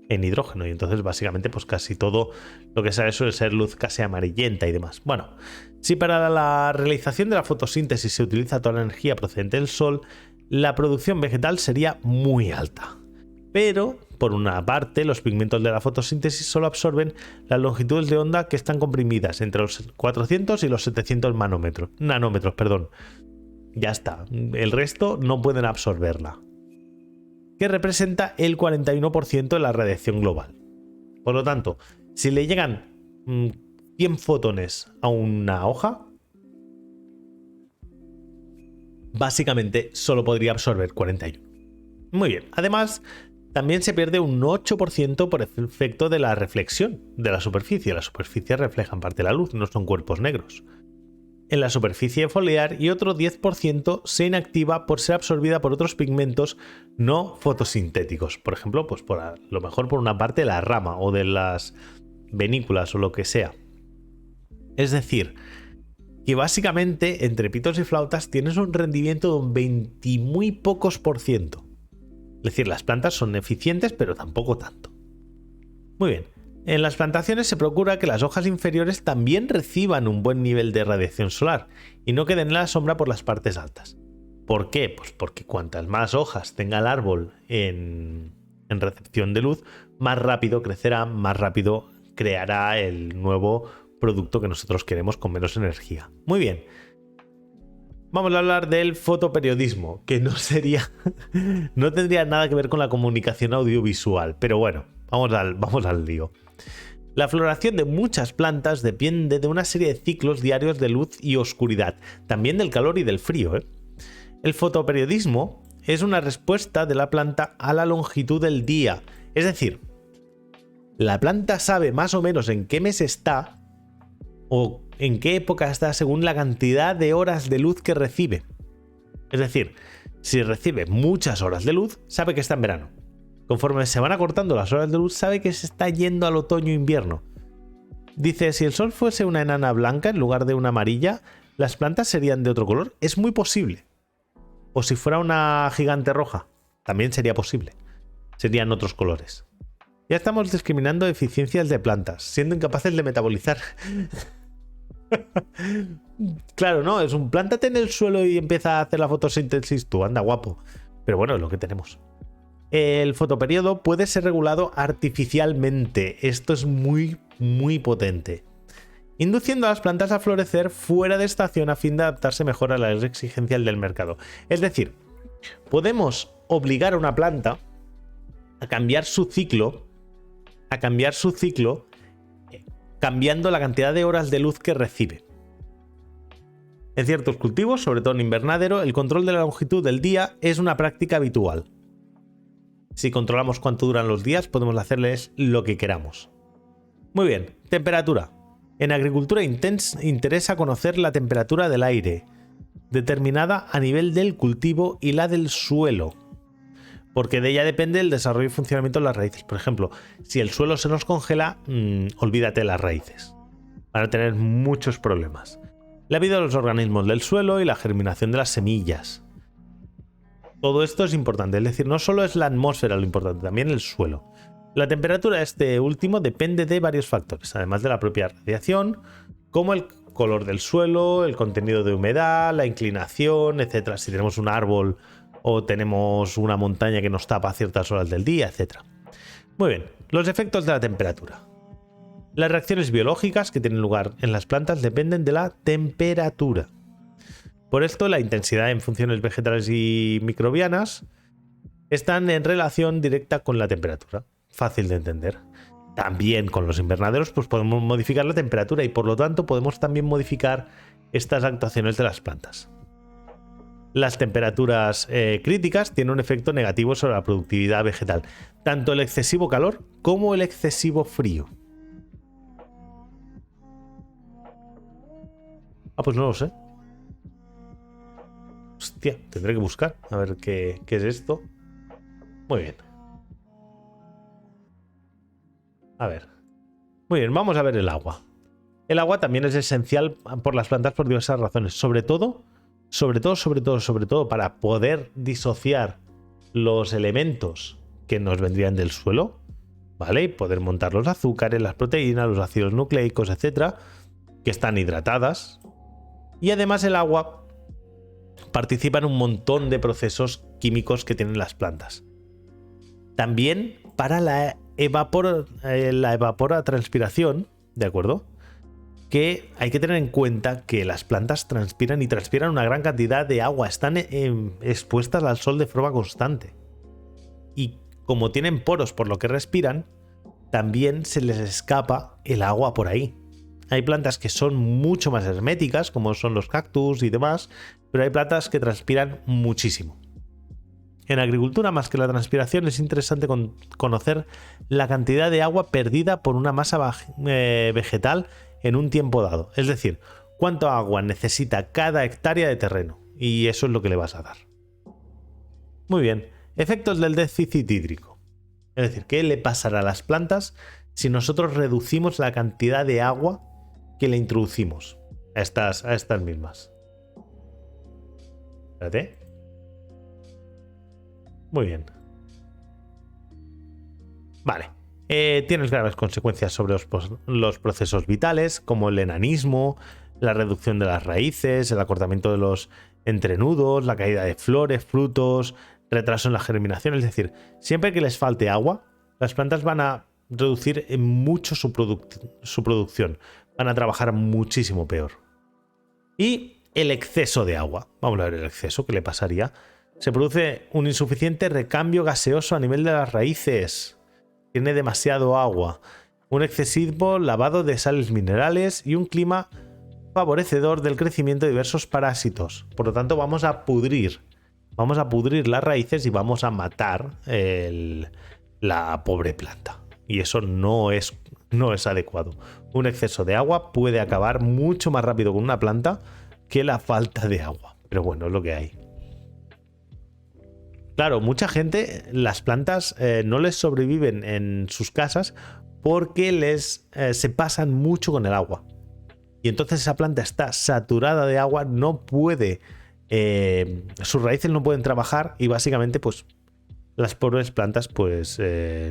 en hidrógeno, y entonces básicamente pues casi todo lo que sale suele ser luz casi amarillenta y demás. Bueno, si para la realización de la fotosíntesis se utiliza toda la energía procedente del Sol, la producción vegetal sería muy alta. Pero, por una parte, los pigmentos de la fotosíntesis solo absorben las longitudes de onda que están comprimidas entre los 400 y los 700 nanómetros. Ya está, el resto no pueden absorberla, que representa el 41% de la radiación global. Por lo tanto, si le llegan 100 fotones a una hoja, básicamente solo podría absorber 41. Muy bien, además también se pierde un 8% por efecto de la reflexión de la superficie. La superficie refleja en parte la luz, no son cuerpos negros. En la superficie foliar, y otro 10% se inactiva por ser absorbida por otros pigmentos no fotosintéticos. Por ejemplo, pues lo mejor por una parte de la rama o de las venículas o lo que sea. Es decir, que básicamente entre pitos y flautas tienes un rendimiento de un 20 y muy pocos %. Es decir, las plantas son eficientes, pero tampoco tanto. Muy bien. En las plantaciones se procura que las hojas inferiores también reciban un buen nivel de radiación solar y no queden en la sombra por las partes altas. ¿Por qué? Pues porque cuantas más hojas tenga el árbol en recepción de luz, más rápido crecerá, más rápido creará el nuevo producto que nosotros queremos con menos energía. Muy bien. Vamos a hablar del fotoperiodismo, que no tendría nada que ver con la comunicación audiovisual, pero bueno, vamos al lío. La floración de muchas plantas depende de una serie de ciclos diarios de luz y oscuridad, también del calor y del frío. El fotoperiodismo es una respuesta de la planta a la longitud del día, es decir, la planta sabe más o menos en qué mes está o en qué época está según la cantidad de horas de luz que recibe. Es decir, si recibe muchas horas de luz, sabe que está en verano. Conforme se van acortando las horas de luz, sabe que se está yendo al otoño-invierno. Dice, si el sol fuese una enana blanca en lugar de una amarilla, ¿las plantas serían de otro color? Es muy posible. O si fuera una gigante roja, también sería posible. Serían otros colores. Ya estamos discriminando eficiencias de plantas, siendo incapaces de metabolizar. Claro, no, es un plántate en el suelo y empieza a hacer la fotosíntesis tú, anda guapo. Pero bueno, es lo que tenemos. El fotoperiodo puede ser regulado artificialmente. Esto es muy, muy potente. Induciendo a las plantas a florecer fuera de estación a fin de adaptarse mejor a las exigencias del mercado. Es decir, podemos obligar a una planta a cambiar su ciclo, cambiando la cantidad de horas de luz que recibe. En ciertos cultivos, sobre todo en invernadero, el control de la longitud del día es una práctica habitual. Si controlamos cuánto duran los días, podemos hacerles lo que queramos. Muy bien, temperatura. En agricultura interesa conocer la temperatura del aire, determinada a nivel del cultivo, y la del suelo, porque de ella depende el desarrollo y funcionamiento de las raíces. Por ejemplo, si el suelo se nos congela, olvídate de las raíces. Van a tener muchos problemas. La vida de los organismos del suelo y la germinación de las semillas. Todo esto es importante, es decir, no solo es la atmósfera lo importante, también el suelo. La temperatura de este último depende de varios factores, además de la propia radiación, como el color del suelo, el contenido de humedad, la inclinación, etcétera. Si tenemos un árbol o tenemos una montaña que nos tapa a ciertas horas del día, etcétera. Muy bien, los efectos de la temperatura. Las reacciones biológicas que tienen lugar en las plantas dependen de la temperatura. Por esto, la intensidad en funciones vegetales y microbianas están en relación directa con la temperatura. Fácil de entender. También con los invernaderos pues podemos modificar la temperatura y por lo tanto podemos también modificar estas actuaciones de las plantas. Las temperaturas críticas tienen un efecto negativo sobre la productividad vegetal, tanto el excesivo calor como el excesivo frío. Ah, pues no lo sé. Hostia, tendré que buscar a ver qué es esto. Muy bien. A ver. Muy bien, vamos a ver el agua. El agua también es esencial por las plantas por diversas razones. Sobre todo para poder disociar los elementos que nos vendrían del suelo, ¿vale? Y poder montar los azúcares, las proteínas, los ácidos nucleicos, etcétera, que están hidratadas. Y además el agua participa en un montón de procesos químicos que tienen las plantas. También para la evapotranspiración, ¿de acuerdo? Que hay que tener en cuenta que las plantas transpiran y transpiran una gran cantidad de agua, están expuestas al sol de forma constante. Y como tienen poros por lo que respiran, también se les escapa el agua por ahí. Hay plantas que son mucho más herméticas, como son los cactus y demás, pero hay plantas que transpiran muchísimo. En agricultura, más que la transpiración, es interesante conocer la cantidad de agua perdida por una masa vegetal en un tiempo dado. Es decir, cuánto agua necesita cada hectárea de terreno. Y eso es lo que le vas a dar. Muy bien. Efectos del déficit hídrico. Es decir, ¿qué le pasará a las plantas si nosotros reducimos la cantidad de agua que le introducimos a estas mismas? Espérate. Muy bien. Vale. Tienes graves consecuencias sobre los procesos vitales, como el enanismo, la reducción de las raíces, el acortamiento de los entrenudos, la caída de flores, frutos, retraso en la germinación. Es decir, siempre que les falte agua, las plantas van a reducir en mucho su producción. Van a trabajar muchísimo peor. Y el exceso de agua. Vamos a ver el exceso, ¿qué le pasaría? Se produce un insuficiente recambio gaseoso a nivel de las raíces. Tiene demasiado agua. Un excesivo lavado de sales minerales y un clima favorecedor del crecimiento de diversos parásitos. Por lo tanto, vamos a pudrir las raíces y vamos a matar la pobre planta. Y eso no es adecuado. Un exceso de agua puede acabar mucho más rápido con una planta que la falta de agua. Pero bueno, es lo que hay. Claro, mucha gente, las plantas no les sobreviven en sus casas porque se pasan mucho con el agua. Y entonces esa planta está saturada de agua, no puede, sus raíces no pueden trabajar y básicamente pues las pobres plantas pues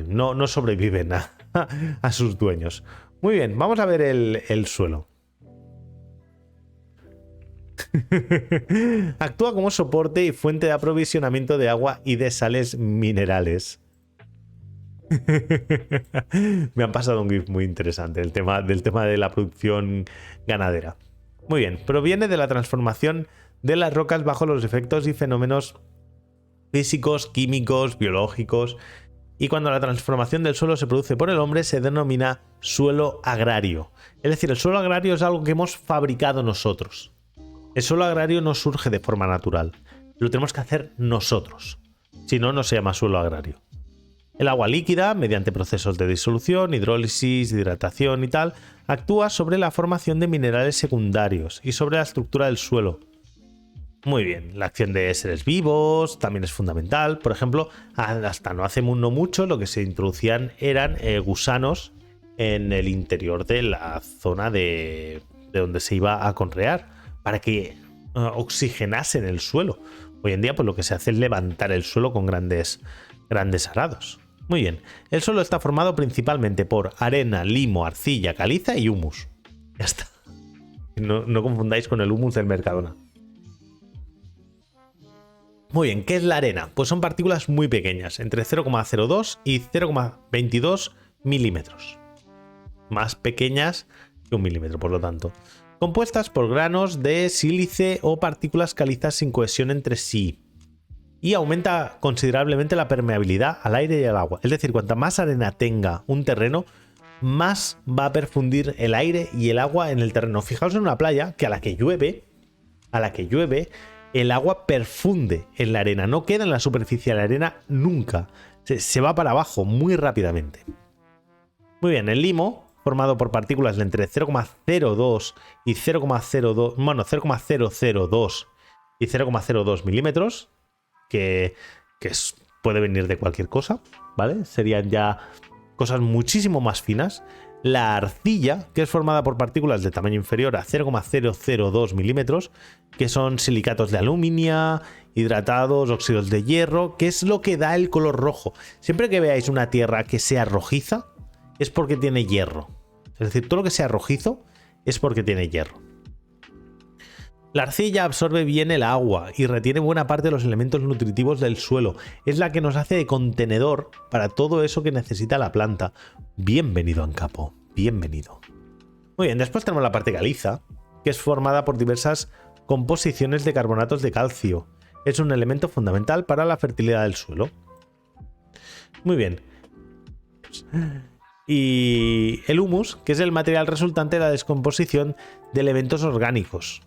no sobreviven a sus dueños. Muy bien, vamos a ver el suelo. Actúa como soporte y fuente de aprovisionamiento de agua y de sales minerales. Me han pasado un GIF muy interesante del tema de la producción ganadera. Muy bien, proviene de la transformación de las rocas bajo los efectos y fenómenos físicos, químicos, biológicos. Y cuando la transformación del suelo se produce por el hombre, se denomina suelo agrario. Es decir, el suelo agrario es algo que hemos fabricado nosotros. El suelo agrario no surge de forma natural. Lo tenemos que hacer nosotros. Si no, no se llama suelo agrario. El agua líquida, mediante procesos de disolución, hidrólisis, hidratación y tal, actúa sobre la formación de minerales secundarios y sobre la estructura del suelo. Muy bien, la acción de seres vivos también es fundamental. Por ejemplo, hasta no hace mucho lo que se introducían eran gusanos en el interior de la zona de donde se iba a conrear, para que oxigenasen el suelo. Hoy en día pues lo que se hace es levantar el suelo con grandes arados. Muy bien, el suelo está formado principalmente por arena, limo, arcilla, caliza y humus. Ya está. No confundáis con el humus del Mercadona. Muy bien, ¿qué es la arena? Pues son partículas muy pequeñas, entre 0,02 y 0,22 milímetros. Más pequeñas que un milímetro, por lo tanto. Compuestas por granos de sílice o partículas calizas sin cohesión entre sí. Y aumenta considerablemente la permeabilidad al aire y al agua. Es decir, cuanta más arena tenga un terreno, más va a perfundir el aire y el agua en el terreno. Fijaos en una playa que a la que llueve, el agua perfunde en la arena. No queda en la superficie de la arena nunca. Se va para abajo muy rápidamente. Muy bien, el limo, formado por partículas de entre 0,02 y 0,02, bueno, 0,002 y 0,02 milímetros, que puede venir de cualquier cosa, ¿vale? Serían ya cosas muchísimo más finas. La arcilla, que es formada por partículas de tamaño inferior a 0,002 milímetros, que son silicatos de aluminio, hidratados, óxidos de hierro, que es lo que da el color rojo. Siempre que veáis una tierra que sea rojiza, es porque tiene hierro. Es decir, todo lo que sea rojizo es porque tiene hierro. La arcilla absorbe bien el agua y retiene buena parte de los elementos nutritivos del suelo. Es la que nos hace de contenedor para todo eso que necesita la planta. Bienvenido, Ancapo. Bienvenido. Muy bien, después tenemos la parte caliza, que es formada por diversas composiciones de carbonatos de calcio. Es un elemento fundamental para la fertilidad del suelo. Muy bien. Y el humus, que es el material resultante de la descomposición de elementos orgánicos.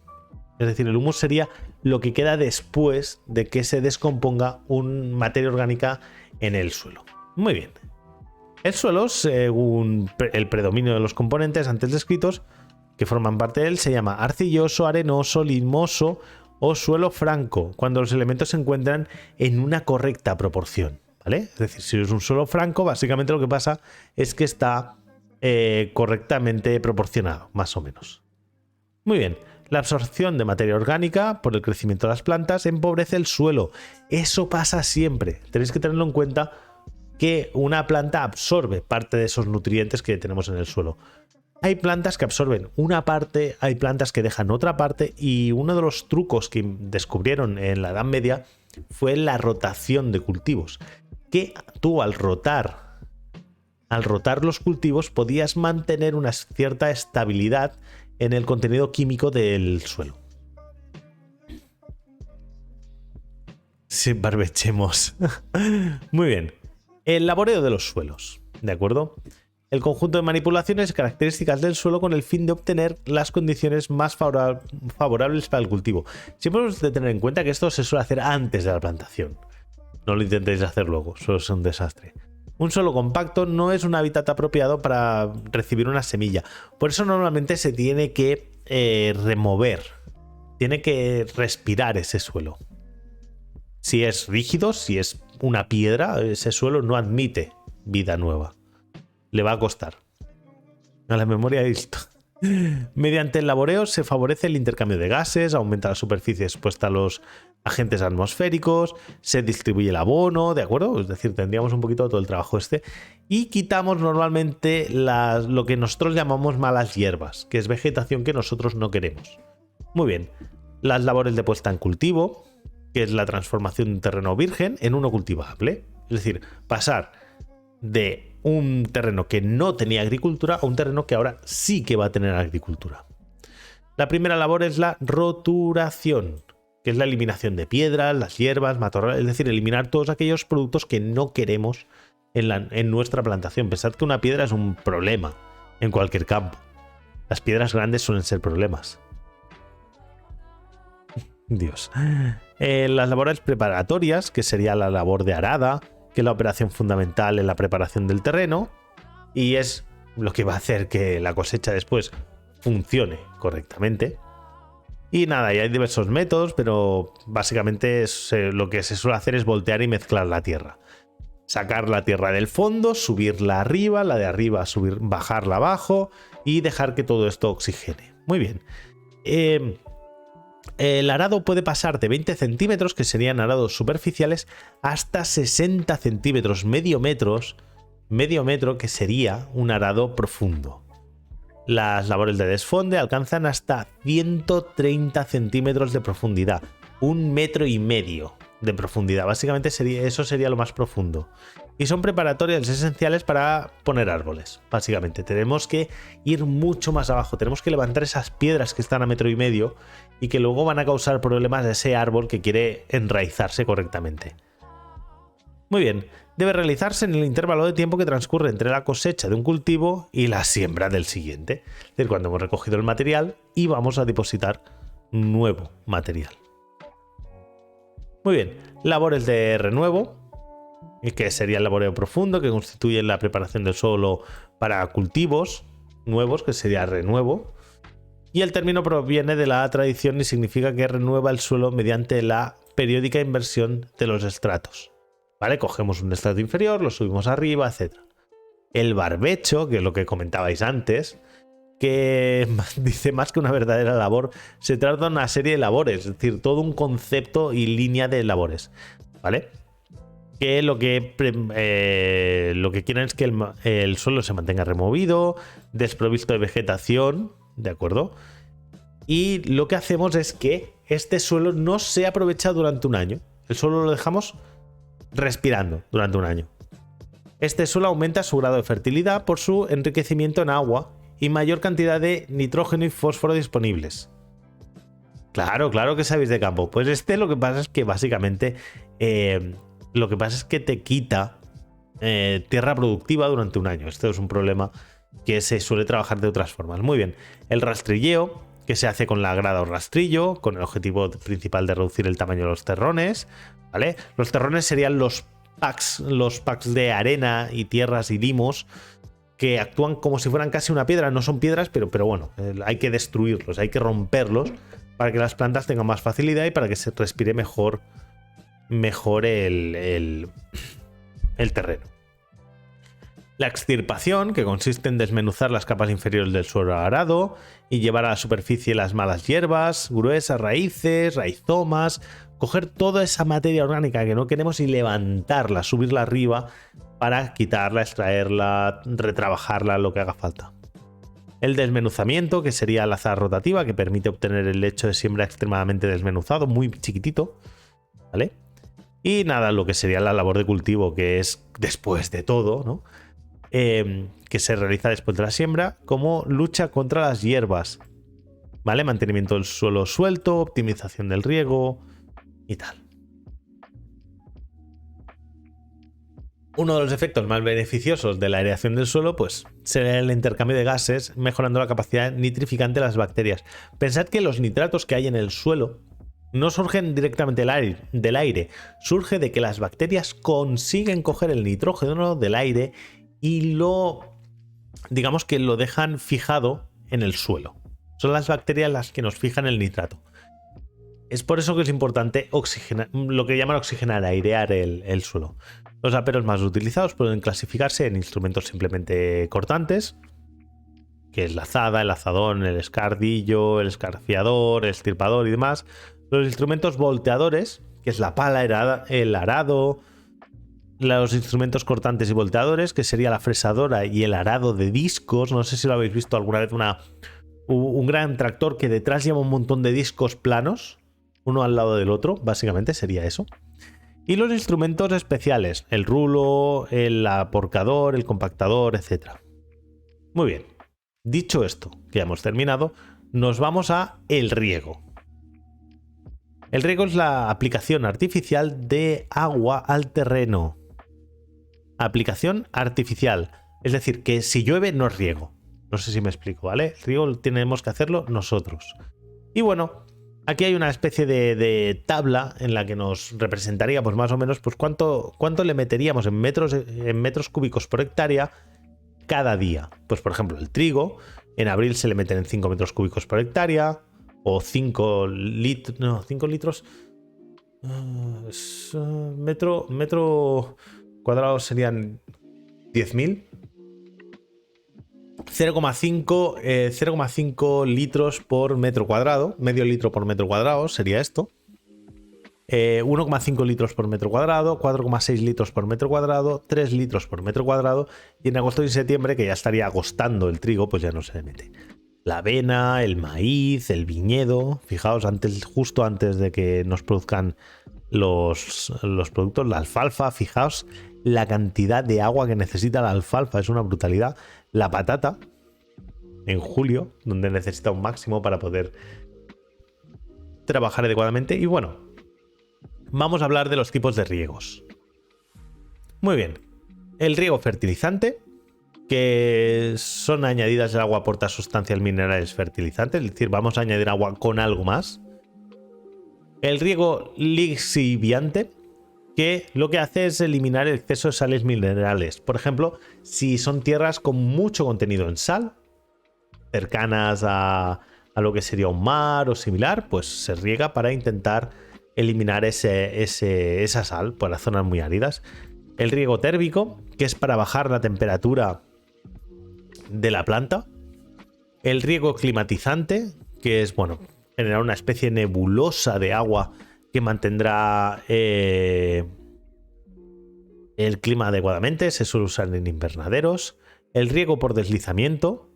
Es decir, el humus sería lo que queda después de que se descomponga una materia orgánica en el suelo. Muy bien. El suelo, según el predominio de los componentes antes descritos, que forman parte de él, se llama arcilloso, arenoso, limoso o suelo franco, cuando los elementos se encuentran en una correcta proporción, ¿vale? Es decir, si es un suelo franco, básicamente lo que pasa es que está correctamente proporcionado, más o menos. Muy bien. La absorción de materia orgánica por el crecimiento de las plantas empobrece el suelo. Eso pasa siempre. Tenéis que tenerlo en cuenta que una planta absorbe parte de esos nutrientes que tenemos en el suelo. Hay plantas que absorben una parte, hay plantas que dejan otra parte, y uno de los trucos que descubrieron en la Edad Media fue la rotación de cultivos. Que tú al rotar los cultivos podías mantener una cierta estabilidad en el contenido químico del suelo. Sí, barbechemos. Muy bien. El laboreo de los suelos, ¿de acuerdo? El conjunto de manipulaciones y características del suelo con el fin de obtener las condiciones más favorables para el cultivo. Siempre hemos de tener en cuenta que esto se suele hacer antes de la plantación. No lo intentéis hacer luego, eso es un desastre. Un suelo compacto no es un hábitat apropiado para recibir una semilla. Por eso normalmente se tiene que remover. Tiene que respirar ese suelo. Si es rígido, si es una piedra, ese suelo no admite vida nueva. Le va a costar. A la memoria de esto. Mediante el laboreo se favorece el intercambio de gases, aumenta la superficie expuesta a los agentes atmosféricos, se distribuye el abono, ¿de acuerdo? Es decir, tendríamos un poquito todo el trabajo este, y quitamos normalmente lo que nosotros llamamos malas hierbas, que es vegetación que nosotros no queremos. Muy bien, las labores de puesta en cultivo, que es la transformación de un terreno virgen en uno cultivable, es decir, pasar de un terreno que no tenía agricultura a un terreno que ahora sí que va a tener agricultura. La primera labor es la roturación, que es la eliminación de piedras, las hierbas, matorrales, es decir, eliminar todos aquellos productos que no queremos en nuestra plantación. Pensad que una piedra es un problema en cualquier campo. Las piedras grandes suelen ser problemas. Dios. Las labores preparatorias, que sería la labor de arada, que es la operación fundamental en la preparación del terreno y es lo que va a hacer que la cosecha después funcione correctamente. Y nada, y hay diversos métodos, pero básicamente lo que se suele hacer es voltear y mezclar la tierra. Sacar la tierra del fondo, subirla arriba, la de arriba bajarla abajo y dejar que todo esto oxigene. Muy bien. El arado puede pasar de 20 centímetros, que serían arados superficiales, hasta 60 centímetros, medio metro, que sería un arado profundo. Las labores de desfonde alcanzan hasta 130 centímetros de profundidad, 1,5 metros de profundidad. Básicamente eso sería lo más profundo. Y son preparatorias esenciales para poner árboles. Básicamente tenemos que ir mucho más abajo, tenemos que levantar esas piedras que están a 1,5 metros y que luego van a causar problemas a ese árbol que quiere enraizarse correctamente. Muy bien, debe realizarse en el intervalo de tiempo que transcurre entre la cosecha de un cultivo y la siembra del siguiente. Es decir, cuando hemos recogido el material y vamos a depositar nuevo material. Muy bien, labores de renuevo, que sería el laboreo profundo, que constituye la preparación del suelo para cultivos nuevos, que sería renuevo. Y el término proviene de la tradición y significa que renueva el suelo mediante la periódica inversión de los estratos. ¿Vale? Cogemos un estrato inferior, lo subimos arriba, etc. El barbecho, que es lo que comentabais antes, que dice más que una verdadera labor, se trata de una serie de labores, es decir, todo un concepto y línea de labores, ¿vale? Que lo que quieren es que el suelo se mantenga removido, desprovisto de vegetación, ¿de acuerdo? Y lo que hacemos es que este suelo no sea aprovechado durante un año. El suelo lo dejamos respirando durante un año. Este suelo aumenta su grado de fertilidad por su enriquecimiento en agua y mayor cantidad de nitrógeno y fósforo disponibles. Claro que sabéis de campo. Pues lo que pasa es que básicamente te quita tierra productiva durante un año. Esto es un problema que se suele trabajar de otras formas. Muy bien. El rastrilleo, que se hace con la grada o rastrillo, con el objetivo principal de reducir el tamaño de los terrones, ¿vale? Los terrones serían los packs de arena y tierras y limos que actúan como si fueran casi una piedra. No son piedras, pero bueno, hay que destruirlos, hay que romperlos para que las plantas tengan más facilidad y para que se respire mejor el terreno. La extirpación, que consiste en desmenuzar las capas inferiores del suelo arado y llevar a la superficie las malas hierbas, gruesas raíces, raizomas, coger toda esa materia orgánica que no queremos y levantarla, subirla arriba para quitarla, extraerla, retrabajarla, lo que haga falta. El desmenuzamiento, que sería la azada rotativa, que permite obtener el lecho de siembra extremadamente desmenuzado, muy chiquitito, ¿vale? Y nada, lo que sería la labor de cultivo, que es después de todo, ¿no? Que se realiza después de la siembra, como lucha contra las hierbas, ¿vale? Mantenimiento del suelo suelto, optimización del riego y tal. Uno de los efectos más beneficiosos de la aireación del suelo, pues, será el intercambio de gases, mejorando la capacidad nitrificante de las bacterias. Pensad que los nitratos que hay en el suelo no surgen directamente del aire, surge de que las bacterias consiguen coger el nitrógeno del aire y digamos que lo dejan fijado en el suelo. Son las bacterias las que nos fijan el nitrato. Es por eso que es importante oxigenar, lo que llaman oxigenar, airear el suelo. Los aperos más utilizados pueden clasificarse en instrumentos simplemente cortantes, que es la azada, el azadón, el escardillo, el escarciador, el estirpador y demás. Los instrumentos volteadores, que es la pala, el arado. Los instrumentos cortantes y volteadores, que sería la fresadora y el arado de discos. No sé si lo habéis visto alguna vez, un gran tractor que detrás lleva un montón de discos planos, uno al lado del otro, básicamente sería eso. Y los instrumentos especiales, el rulo, el aporcador, el compactador, etc. Muy bien, dicho esto, que ya hemos terminado, nos vamos a el riego. El riego es la aplicación artificial de agua al terreno. Aplicación artificial, es decir, que si llueve no es riego. No sé si me explico, ¿vale? El riego tenemos que hacerlo nosotros. Y bueno, aquí hay una especie de tabla en la que nos representaría, pues más o menos, pues cuánto le meteríamos en metros cúbicos por hectárea cada día. Pues por ejemplo, el trigo, en abril se le meten en 5 metros cúbicos por hectárea, o 5 litros, no, 5 litros, metro cuadrado serían 10.000. 0,5 litros por metro cuadrado, medio litro por metro cuadrado sería esto. 1,5 litros por metro cuadrado, 4,6 litros por metro cuadrado, 3 litros por metro cuadrado, y en agosto y septiembre, que ya estaría agostando el trigo, pues ya no se le mete. La avena, el maíz, el viñedo, fijaos, justo antes de que nos produzcan los productos, la alfalfa, fijaos la cantidad de agua que necesita la alfalfa, es una brutalidad. La patata, en julio, donde necesita un máximo para poder trabajar adecuadamente. Y bueno, vamos a hablar de los tipos de riegos. Muy bien, el riego fertilizante, que son añadidas, el agua aporta sustancias minerales fertilizantes, es decir, vamos a añadir agua con algo más. El riego lixiviante, que lo que hace es eliminar el exceso de sales minerales. Por ejemplo, si son tierras con mucho contenido en sal, cercanas a lo que sería un mar o similar, pues se riega para intentar eliminar esa sal por las zonas muy áridas. El riego térmico, que es para bajar la temperatura de la planta. El riego climatizante, que es, bueno, generar una especie nebulosa de agua que mantendrá el clima adecuadamente, se suele usar en invernaderos. El riego por deslizamiento,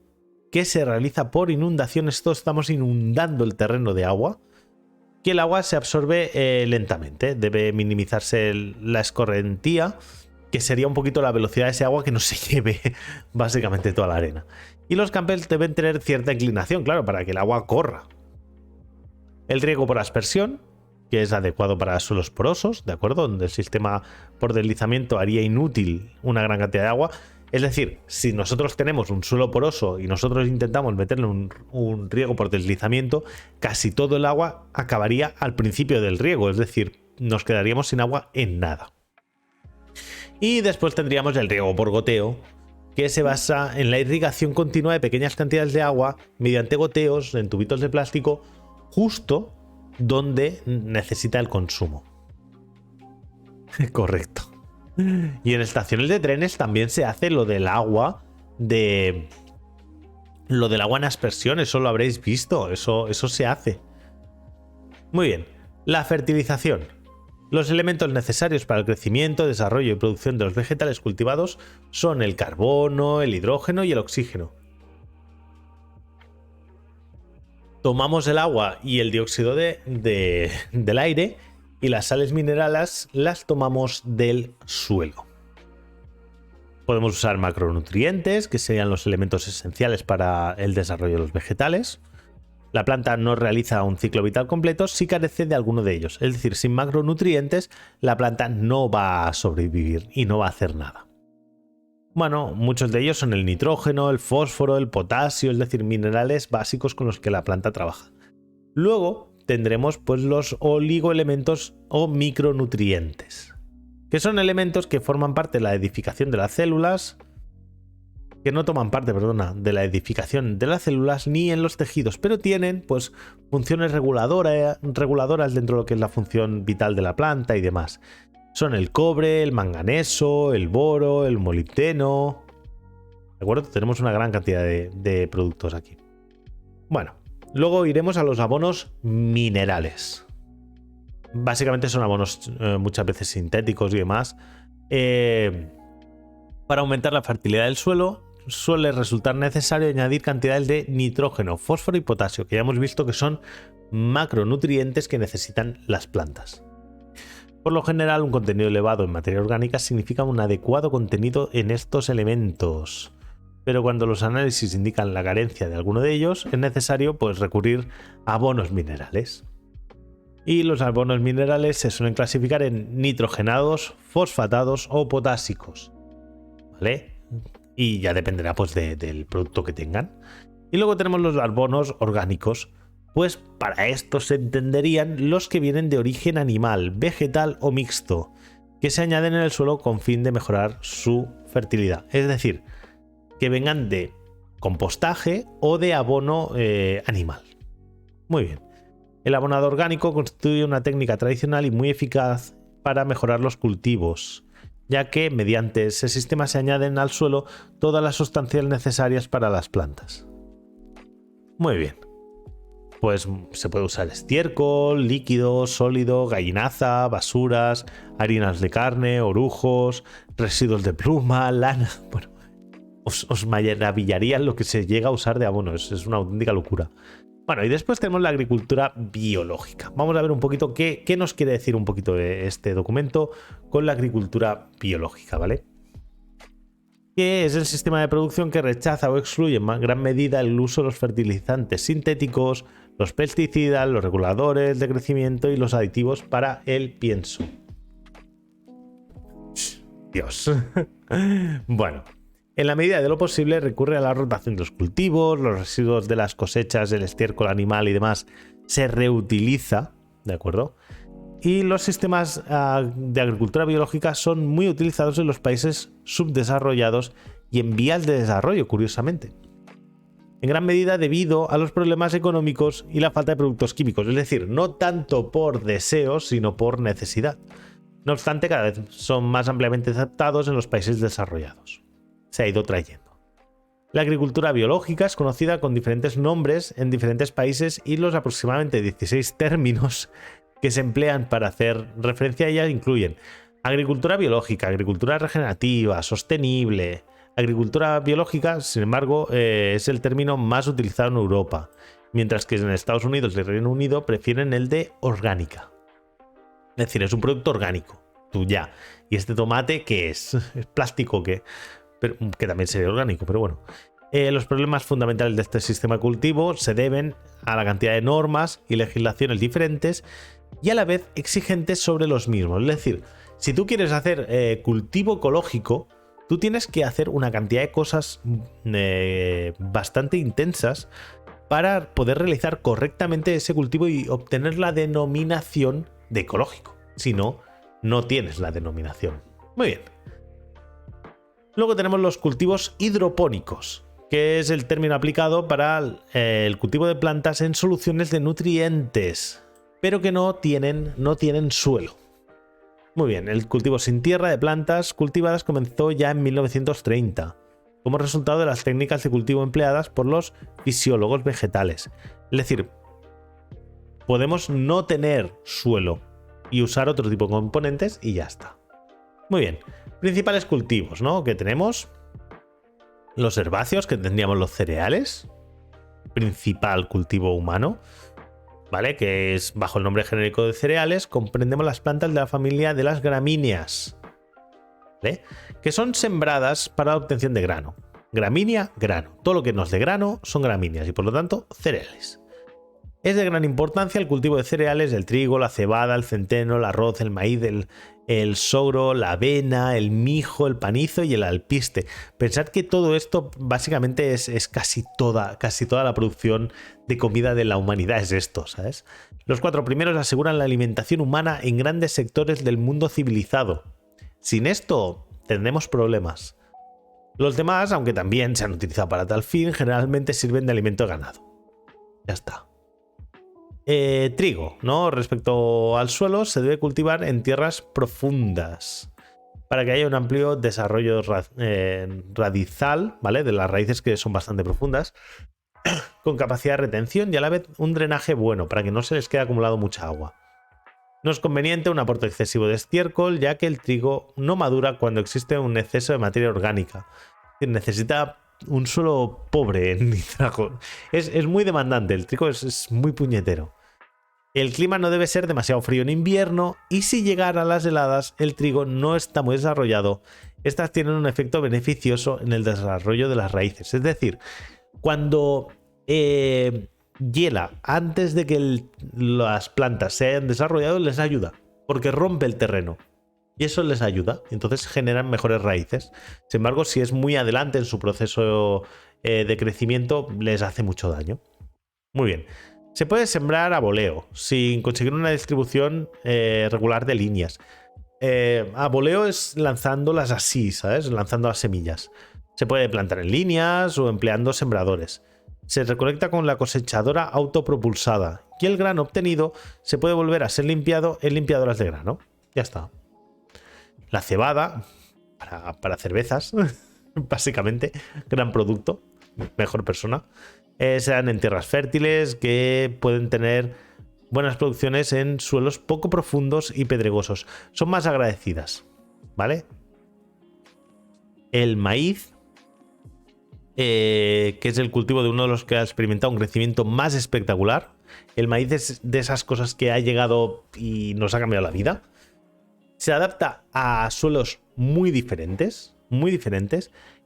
que se realiza por inundación. Esto estamos inundando el terreno de agua, que el agua se absorbe lentamente. Debe minimizarse la escorrentía, que sería un poquito la velocidad de ese agua que no se lleve básicamente toda la arena. Y los campos deben tener cierta inclinación, claro, para que el agua corra. El riego por aspersión, que es adecuado para suelos porosos, ¿de acuerdo? Donde el sistema por deslizamiento haría inútil una gran cantidad de agua. Es decir, si nosotros tenemos un suelo poroso y nosotros intentamos meterle un riego por deslizamiento, casi todo el agua acabaría al principio del riego, es decir, nos quedaríamos sin agua en nada. Y después tendríamos el riego por goteo, que se basa en la irrigación continua de pequeñas cantidades de agua mediante goteos en tubitos de plástico justo donde necesita el consumo. Correcto. Y en estaciones de trenes también se hace lo del agua en aspersión, eso lo habréis visto, eso se hace. Muy bien, la fertilización. Los elementos necesarios para el crecimiento, desarrollo y producción de los vegetales cultivados son el carbono, el hidrógeno y el oxígeno. Tomamos el agua y el dióxido del aire, y las sales minerales las tomamos del suelo. Podemos usar macronutrientes, que serían los elementos esenciales para el desarrollo de los vegetales. La planta no realiza un ciclo vital completo si carece de alguno de ellos. Es decir, sin macronutrientes, la planta no va a sobrevivir y no va a hacer nada. Bueno, muchos de ellos son el nitrógeno, el fósforo, el potasio, es decir, minerales básicos con los que la planta trabaja. Luego tendremos pues los oligoelementos o micronutrientes, que son elementos que forman parte de la edificación de las células, que no toman parte, de la edificación de las células ni en los tejidos, pero tienen pues funciones reguladoras dentro de lo que es la función vital de la planta y demás. Son el cobre, el manganeso, el boro, el molibdeno. ¿De acuerdo? Tenemos una gran cantidad de productos aquí. Bueno, luego iremos a los abonos minerales. Básicamente son abonos muchas veces sintéticos y demás. Para aumentar la fertilidad del suelo, suele resultar necesario añadir cantidades de nitrógeno, fósforo y potasio, que ya hemos visto que son macronutrientes que necesitan las plantas. Por lo general, un contenido elevado en materia orgánica significa un adecuado contenido en estos elementos. Pero cuando los análisis indican la carencia de alguno de ellos, es necesario pues recurrir a abonos minerales. Y los abonos minerales se suelen clasificar en nitrogenados, fosfatados o potásicos, ¿vale? Y ya dependerá pues del producto que tengan. Y luego tenemos los abonos orgánicos. Pues para esto se entenderían los que vienen de origen animal, vegetal o mixto, que se añaden en el suelo con fin de mejorar su fertilidad. Es decir, que vengan de compostaje o de abono animal. Muy bien. El abonado orgánico constituye una técnica tradicional y muy eficaz para mejorar los cultivos, ya que mediante ese sistema se añaden al suelo todas las sustancias necesarias para las plantas. Muy bien. Pues se puede usar estiércol, líquido, sólido, gallinaza, basuras, harinas de carne, orujos, residuos de pluma, lana. Bueno, os maravillarían lo que se llega a usar de abono, es una auténtica locura. Bueno, y después tenemos la agricultura biológica. Vamos a ver un poquito qué nos quiere decir un poquito este documento con la agricultura biológica, ¿vale? Que es el sistema de producción que rechaza o excluye en gran medida el uso de los fertilizantes sintéticos, los pesticidas, los reguladores de crecimiento y los aditivos para el pienso. Dios. Bueno, en la medida de lo posible recurre a la rotación de los cultivos, los residuos de las cosechas, el estiércol animal y demás se reutiliza, ¿de acuerdo? Y los sistemas de agricultura biológica son muy utilizados en los países subdesarrollados y en vías de desarrollo, curiosamente. En gran medida debido a los problemas económicos y la falta de productos químicos, es decir, no tanto por deseo, sino por necesidad. No obstante, cada vez son más ampliamente aceptados en los países desarrollados. Se ha ido trayendo. La agricultura biológica es conocida con diferentes nombres en diferentes países y los aproximadamente 16 términos que se emplean para hacer referencia a ella incluyen agricultura biológica, agricultura regenerativa, sostenible. Agricultura biológica, sin embargo, es el término más utilizado en Europa, mientras que en Estados Unidos y el Reino Unido prefieren el de orgánica. Es decir, es un producto orgánico, tú ya. ¿Y este tomate qué es? ¿Es plástico qué? Que también sería orgánico, pero bueno. Los problemas fundamentales de este sistema de cultivo se deben a la cantidad de normas y legislaciones diferentes y a la vez exigentes sobre los mismos. Es decir, si tú quieres hacer cultivo ecológico, tú tienes que hacer una cantidad de cosas bastante intensas para poder realizar correctamente ese cultivo y obtener la denominación de ecológico. Si no, no tienes la denominación. Muy bien. Luego tenemos los cultivos hidropónicos, que es el término aplicado para el cultivo de plantas en soluciones de nutrientes, pero que no tienen suelo. Muy bien, el cultivo sin tierra de plantas cultivadas comenzó ya en 1930, como resultado de las técnicas de cultivo empleadas por los fisiólogos vegetales. Es decir, podemos no tener suelo y usar otro tipo de componentes y ya está. Muy bien, principales cultivos, ¿no? Que tenemos los herbáceos, que tendríamos los cereales, principal cultivo humano, ¿vale? Que es bajo el nombre genérico de cereales, comprendemos las plantas de la familia de las gramíneas, ¿vale? Que son sembradas para la obtención de grano. Gramínea, grano. Todo lo que nos dé grano son gramíneas y por lo tanto cereales. Es de gran importancia el cultivo de cereales, el trigo, la cebada, el centeno, el arroz, el maíz, el sorgo, la avena, el mijo, el panizo y el alpiste. Pensad que todo esto básicamente es casi toda la producción de comida de la humanidad, es esto, ¿sabes? Los 4 primeros aseguran la alimentación humana en grandes sectores del mundo civilizado. Sin esto tendremos problemas. Los demás, aunque también se han utilizado para tal fin, generalmente sirven de alimento de ganado. Ya está. Trigo, ¿no? Respecto al suelo, se debe cultivar en tierras profundas para que haya un amplio desarrollo radizal, ¿vale? De las raíces, que son bastante profundas, con capacidad de retención y a la vez un drenaje bueno para que no se les quede acumulado mucha agua. No es conveniente un aporte excesivo de estiércol, ya que el trigo no madura cuando existe un exceso de materia orgánica. Necesita un suelo pobre en nitrógeno. Es muy demandante, el trigo es muy puñetero. El clima no debe ser demasiado frío en invierno y si llegaran las heladas, el trigo no está muy desarrollado. Estas tienen un efecto beneficioso en el desarrollo de las raíces. Es decir, cuando hiela antes de que las plantas se hayan desarrollado, les ayuda, porque rompe el terreno. Y eso les ayuda, entonces generan mejores raíces. Sin embargo, si es muy adelante en su proceso de crecimiento, les hace mucho daño. Muy bien. Se puede sembrar a voleo, sin conseguir una distribución regular de líneas. A voleo es lanzándolas así, ¿sabes? Lanzando las semillas. Se puede plantar en líneas o empleando sembradores. Se recolecta con la cosechadora autopropulsada y el grano obtenido se puede volver a ser limpiado en limpiadoras de grano. Ya está. la cebada para cervezas, básicamente, gran producto, mejor persona. Se dan en tierras fértiles que pueden tener buenas producciones en suelos poco profundos y pedregosos. Son más agradecidas, ¿vale? El maíz, que es el cultivo de uno de los que ha experimentado un crecimiento más espectacular. El maíz es de esas cosas que ha llegado y nos ha cambiado la vida. Se adapta a suelos muy diferentes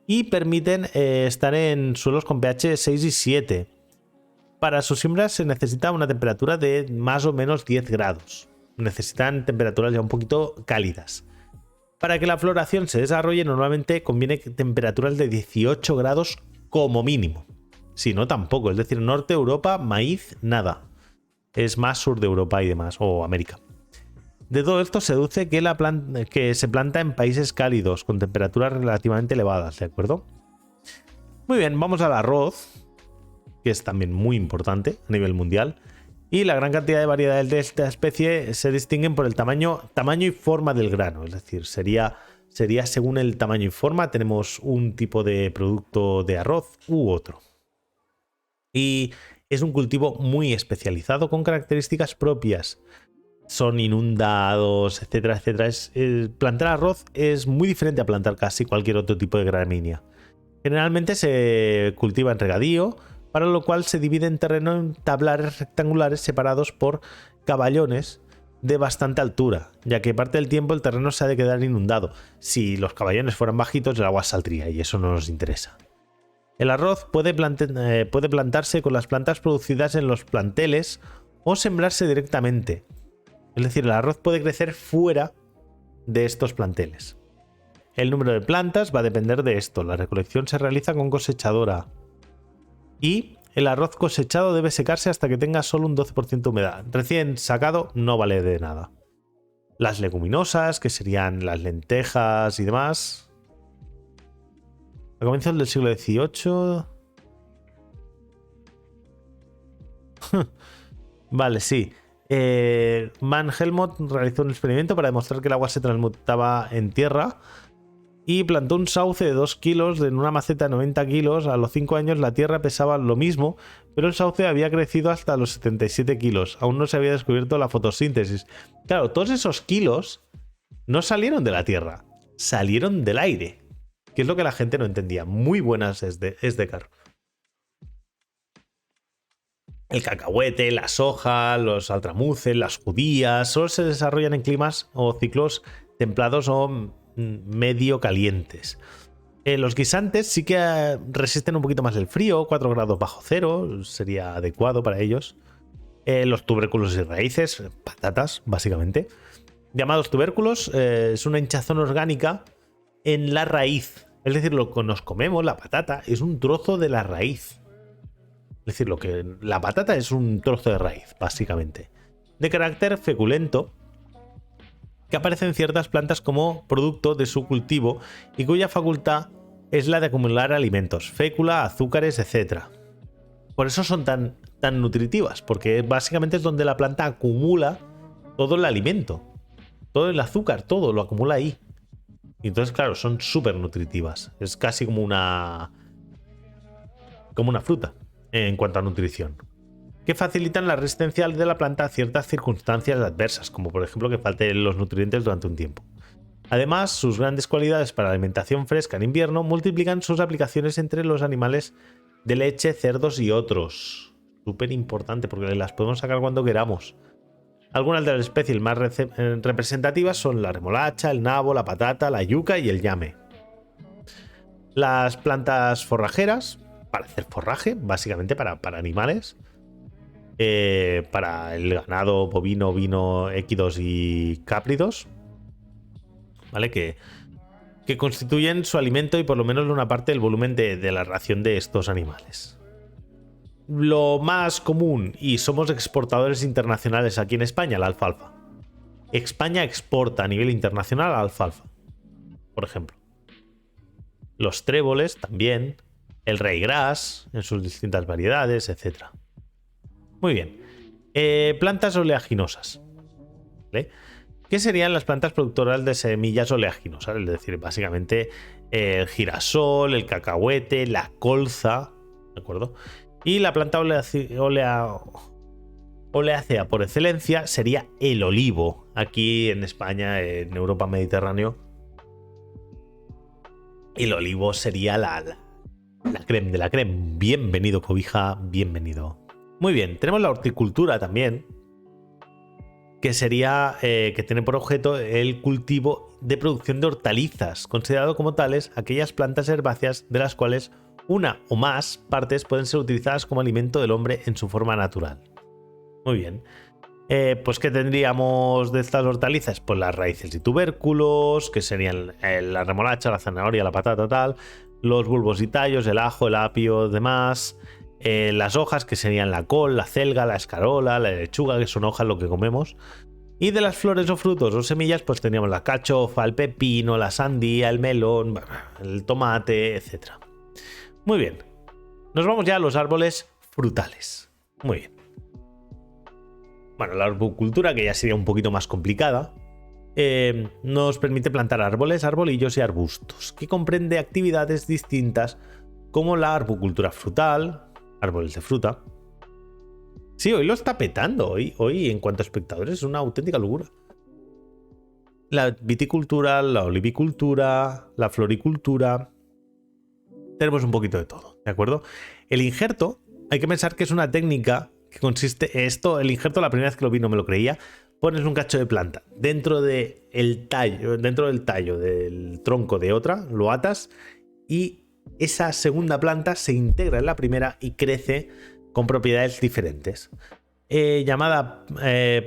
y permiten estar en suelos con pH 6 y 7. Para su siembra se necesita una temperatura de más o menos 10 grados. Necesitan temperaturas ya un poquito cálidas. Para que la floración se desarrolle, normalmente conviene temperaturas de 18 grados como mínimo. Si no, tampoco. Es decir, norte de Europa, maíz, nada. Es más sur de Europa y demás, o América. De todo esto se deduce que se planta en países cálidos, con temperaturas relativamente elevadas, ¿de acuerdo? Muy bien, vamos al arroz, que es también muy importante a nivel mundial. Y la gran cantidad de variedades de esta especie se distinguen por el tamaño y forma del grano. Es decir, sería según el tamaño y forma, tenemos un tipo de producto de arroz u otro. Y es un cultivo muy especializado con características propias. Son inundados, etcétera, etcétera. Plantar arroz es muy diferente a plantar casi cualquier otro tipo de gramínea. Generalmente se cultiva en regadío, para lo cual se divide en terreno en tablares rectangulares separados por caballones de bastante altura, ya que parte del tiempo el terreno se ha de quedar inundado. Si los caballones fueran bajitos, el agua saldría y eso no nos interesa. El arroz puede plantarse con las plantas producidas en los planteles o sembrarse directamente. Es decir, el arroz puede crecer fuera de estos planteles. El número de plantas va a depender de esto. La recolección se realiza con cosechadora. Y el arroz cosechado debe secarse hasta que tenga solo un 12% de humedad. Recién sacado no vale de nada. Las leguminosas, que serían las lentejas y demás. A comienzos del siglo XVIII... Vale, sí. Van Helmont realizó un experimento para demostrar que el agua se transmutaba en tierra y plantó un sauce de 2 kilos en una maceta de 90 kilos. A los 5 años la tierra pesaba lo mismo, pero el sauce había crecido hasta los 77 kilos. Aún no se había descubierto la fotosíntesis. Claro, todos esos kilos no salieron de la tierra, salieron del aire, que es lo que la gente no entendía. Muy buenas es de Car. El cacahuete, la soja, los altramuces, las judías, solo se desarrollan en climas o ciclos templados o medio calientes. Los guisantes sí que resisten un poquito más el frío, 4 grados bajo cero, sería adecuado para ellos. Los tubérculos y raíces, patatas, básicamente. Llamados tubérculos, es una hinchazón orgánica en la raíz. Es decir, lo que nos comemos, la patata, es un trozo de la raíz. Es decir, la patata es un trozo de raíz, básicamente. De carácter feculento, que aparece en ciertas plantas como producto de su cultivo y cuya facultad es la de acumular alimentos, fécula, azúcares, etc. Por eso son tan nutritivas, porque básicamente es donde la planta acumula todo el alimento, todo el azúcar, todo lo acumula ahí. Y entonces, claro, son súper nutritivas. Es casi como una fruta en cuanto a nutrición, que facilitan la resistencia de la planta a ciertas circunstancias adversas, como por ejemplo que falten los nutrientes durante un tiempo. Además, sus grandes cualidades para la alimentación fresca en invierno multiplican sus aplicaciones entre los animales de leche, cerdos y otros. Súper importante porque las podemos sacar cuando queramos. Algunas de las especies más representativas son la remolacha, el nabo, la patata, la yuca y el llame. Las plantas forrajeras, para hacer forraje, básicamente para animales, para el ganado bovino, ovino, equidos y cápridos, ¿vale? Que constituyen su alimento y por lo menos una parte del volumen de la ración de estos animales. Lo más común, y somos exportadores internacionales aquí en España, la alfalfa. España exporta a nivel internacional la alfalfa, por ejemplo. Los tréboles también, el ryegrass en sus distintas variedades, etc. Muy bien. Plantas oleaginosas, ¿vale? que serían las plantas productoras de semillas oleaginosas, es decir, básicamente el girasol, el cacahuete, la colza, ¿de acuerdo? Y la planta oleácea por excelencia sería el olivo. Aquí en España, en Europa Mediterráneo, el olivo sería la creme de la creme. Bienvenido, cobija, bienvenido. Muy bien, tenemos la horticultura también, que sería que tiene por objeto el cultivo de producción de hortalizas, considerado como tales aquellas plantas herbáceas de las cuales una o más partes pueden ser utilizadas como alimento del hombre en su forma natural. Muy bien. Pues ¿qué tendríamos de estas hortalizas? Pues las raíces y tubérculos, que serían la remolacha, la zanahoria, la patata, tal, los bulbos y tallos, el ajo, el apio, demás, las hojas, que serían la col, la celga, la escarola, la lechuga, que son hojas lo que comemos. Y de las flores o frutos o semillas, pues teníamos la cachofa, el pepino, la sandía, el melón, el tomate, etc. Muy bien. Nos vamos ya a los árboles frutales. Muy bien. Bueno, la arboricultura, que ya sería un poquito más complicada, nos permite plantar árboles, arbolillos y arbustos, que comprende actividades distintas como la arboricultura frutal, árboles de fruta. Sí, hoy lo está petando. Hoy en cuanto a espectadores, es una auténtica locura. La viticultura, la olivicultura, la floricultura. Tenemos un poquito de todo, ¿de acuerdo? El injerto, hay que pensar que es una técnica que consiste esto. El injerto, la primera vez que lo vi no me lo creía. Pones un cacho de planta dentro del tallo del tronco de otra, lo atas y esa segunda planta se integra en la primera y crece con propiedades diferentes, llamada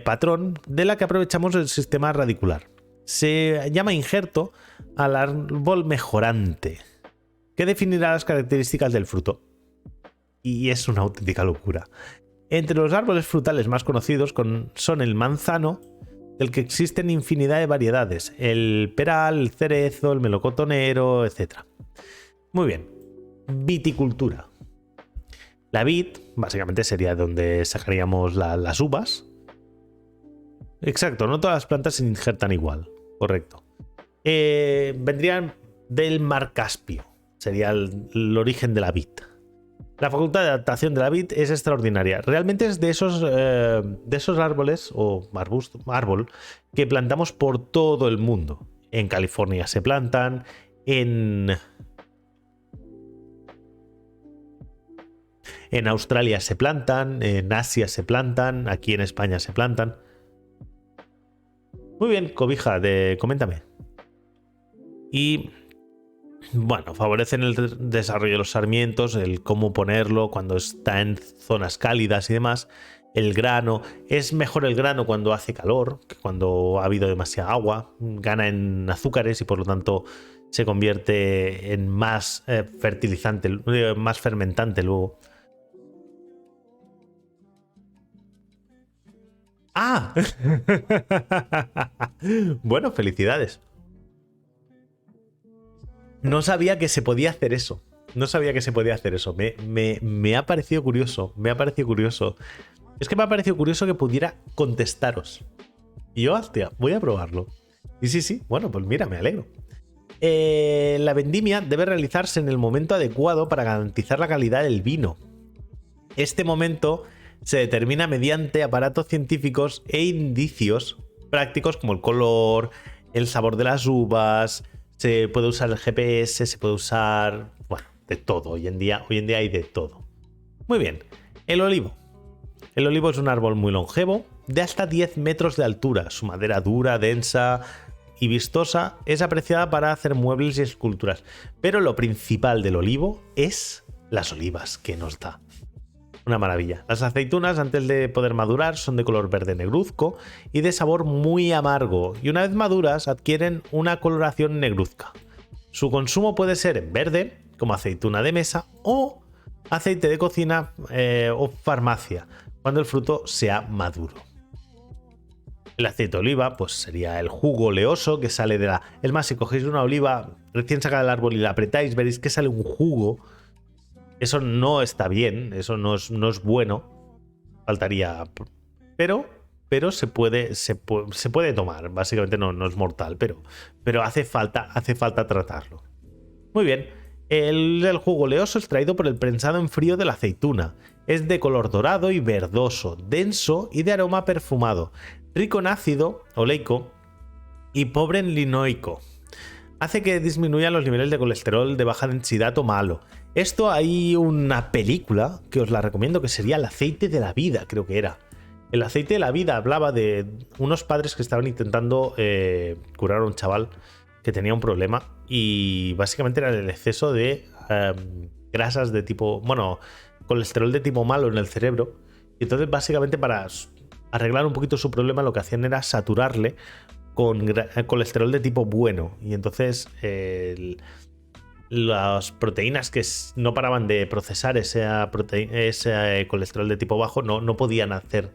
patrón, de la que aprovechamos el sistema radicular. Se llama injerto al árbol mejorante, que definirá las características del fruto. Y es una auténtica locura. Entre los árboles frutales más conocidos son el manzano, del que existen infinidad de variedades, el peral, el cerezo, el melocotonero, etc. Muy bien. Viticultura. La vid, básicamente, sería donde sacaríamos las uvas. Exacto, no todas las plantas se injertan igual. Correcto. Vendrían del mar Caspio. Sería el origen de la vid. La facultad de adaptación de la vid es extraordinaria. Realmente es de esos árboles o árbol que plantamos por todo el mundo. En California se plantan, en Australia se plantan, en Asia se plantan, aquí en España se plantan. Muy bien, cobija, coméntame. Y bueno, favorecen el desarrollo de los sarmientos, el cómo ponerlo cuando está en zonas cálidas y demás. El grano, es mejor el grano cuando hace calor que cuando ha habido demasiada agua. Gana en azúcares y por lo tanto se convierte en más fertilizante, más fermentante luego. ¡Ah! Bueno, felicidades. No sabía que se podía hacer eso. No sabía que se podía hacer eso. Me ha parecido curioso. Me ha parecido curioso. Es que me ha parecido curioso que pudiera contestaros. Y yo, hostia, voy a probarlo. Y sí. Bueno, pues mira, me alegro. La vendimia debe realizarse en el momento adecuado para garantizar la calidad del vino. Este momento se determina mediante aparatos científicos e indicios prácticos como el color, el sabor de las uvas. Se puede usar el GPS, se puede usar, bueno, de todo. Hoy en día hay de todo. Muy bien, el olivo. El olivo es un árbol muy longevo, de hasta 10 metros de altura. Su madera dura, densa y vistosa es apreciada para hacer muebles y esculturas. Pero lo principal del olivo es las olivas que nos da. Una maravilla. Las aceitunas, antes de poder madurar, son de color verde negruzco y de sabor muy amargo, y una vez maduras adquieren una coloración negruzca. Su consumo puede ser en verde, como aceituna de mesa, o aceite de cocina o farmacia, cuando el fruto sea maduro. El aceite de oliva, pues sería el jugo oleoso que sale de la... Es más, si cogéis una oliva recién sacada del árbol y la apretáis, veréis que sale un jugo. Eso no está bien, eso no es bueno. Faltaría. Pero pero se puede tomar. Básicamente no es mortal, pero hace falta tratarlo. Muy bien. El jugo oleoso es traído por el prensado en frío de la aceituna. Es de color dorado y verdoso, denso y de aroma perfumado, rico en ácido oleico y pobre en linoico. Hace que disminuyan los niveles de colesterol de baja densidad o malo. Esto hay una película que os la recomiendo, que sería El aceite de la vida, creo que era. El aceite de la vida hablaba de unos padres que estaban intentando curar a un chaval que tenía un problema y básicamente era el exceso de grasas de tipo, bueno, colesterol de tipo malo en el cerebro. Y entonces básicamente para arreglar un poquito su problema lo que hacían era saturarle con colesterol de tipo bueno. Y entonces las proteínas que no paraban de procesar ese colesterol de tipo bajo no podían hacer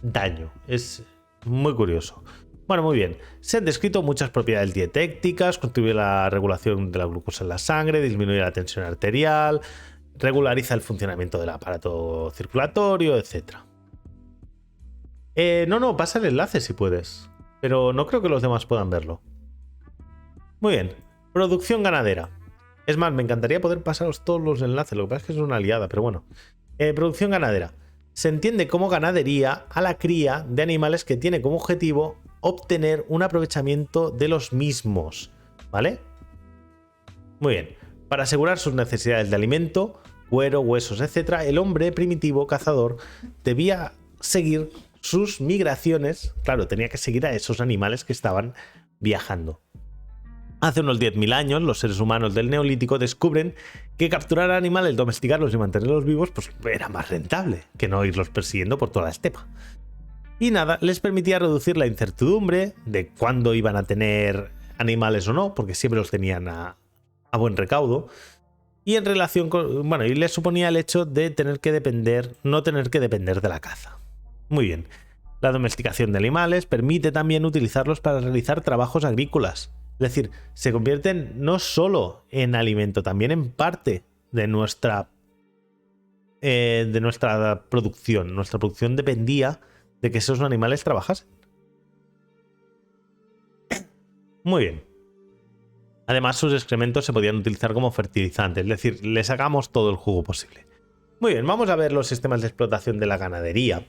daño. Es muy curioso. Bueno, muy bien. Se han descrito muchas propiedades dietéticas, contribuye a la regulación de la glucosa en la sangre, disminuye la tensión arterial, regulariza el funcionamiento del aparato circulatorio, etc. No, pasa el enlace si puedes. Pero no creo que los demás puedan verlo. Muy bien. Producción ganadera. Es más, me encantaría poder pasaros todos los enlaces. Lo que pasa es que es una liada, pero bueno. Producción ganadera. Se entiende como ganadería a la cría de animales que tiene como objetivo obtener un aprovechamiento de los mismos. ¿Vale? Muy bien. Para asegurar sus necesidades de alimento, cuero, huesos, etc., el hombre primitivo cazador debía seguir sus migraciones. Claro, tenía que seguir a esos animales que estaban viajando. Hace unos 10.000 años, los seres humanos del Neolítico descubren que capturar animales, domesticarlos y mantenerlos vivos, pues era más rentable que no irlos persiguiendo por toda la estepa. Y nada, les permitía reducir la incertidumbre de cuándo iban a tener animales o no, porque siempre los tenían a buen recaudo. Y en relación con, bueno, y les suponía el hecho de no tener que depender de la caza. Muy bien. La domesticación de animales permite también utilizarlos para realizar trabajos agrícolas. Es decir, se convierten no solo en alimento, también en parte de nuestra producción. Nuestra producción dependía de que esos animales trabajasen. Muy bien. Además, sus excrementos se podían utilizar como fertilizantes, es decir, le sacamos todo el jugo posible. Muy bien, vamos a ver los sistemas de explotación de la ganadería,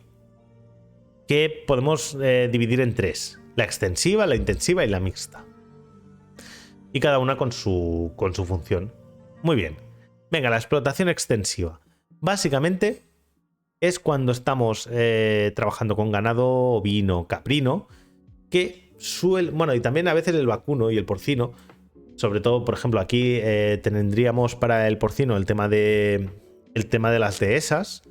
que podemos dividir en tres: la extensiva, la intensiva y la mixta. Y cada una con su función. Muy bien. Venga, la explotación extensiva. Básicamente es cuando estamos trabajando con ganado ovino, caprino, que bueno, y también a veces el vacuno y el porcino. Sobre todo, por ejemplo, aquí tendríamos para el porcino el tema de las dehesas.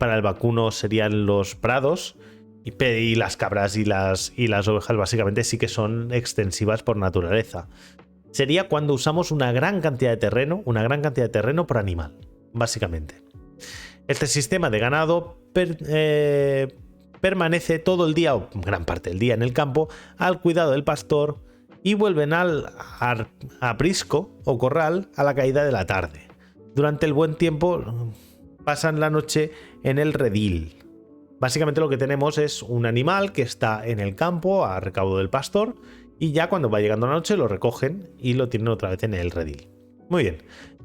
Para el vacuno serían los prados. Y las cabras y las ovejas básicamente sí que son extensivas por naturaleza. Sería cuando usamos una gran cantidad de terreno por animal, básicamente. Este sistema de ganado permanece todo el día, o gran parte del día en el campo, al cuidado del pastor y vuelven al aprisco o corral a la caída de la tarde. Durante el buen tiempo pasan la noche en el redil. Básicamente lo que tenemos es un animal que está en el campo a recaudo del pastor y ya cuando va llegando la noche lo recogen y lo tienen otra vez en el redil. Muy bien.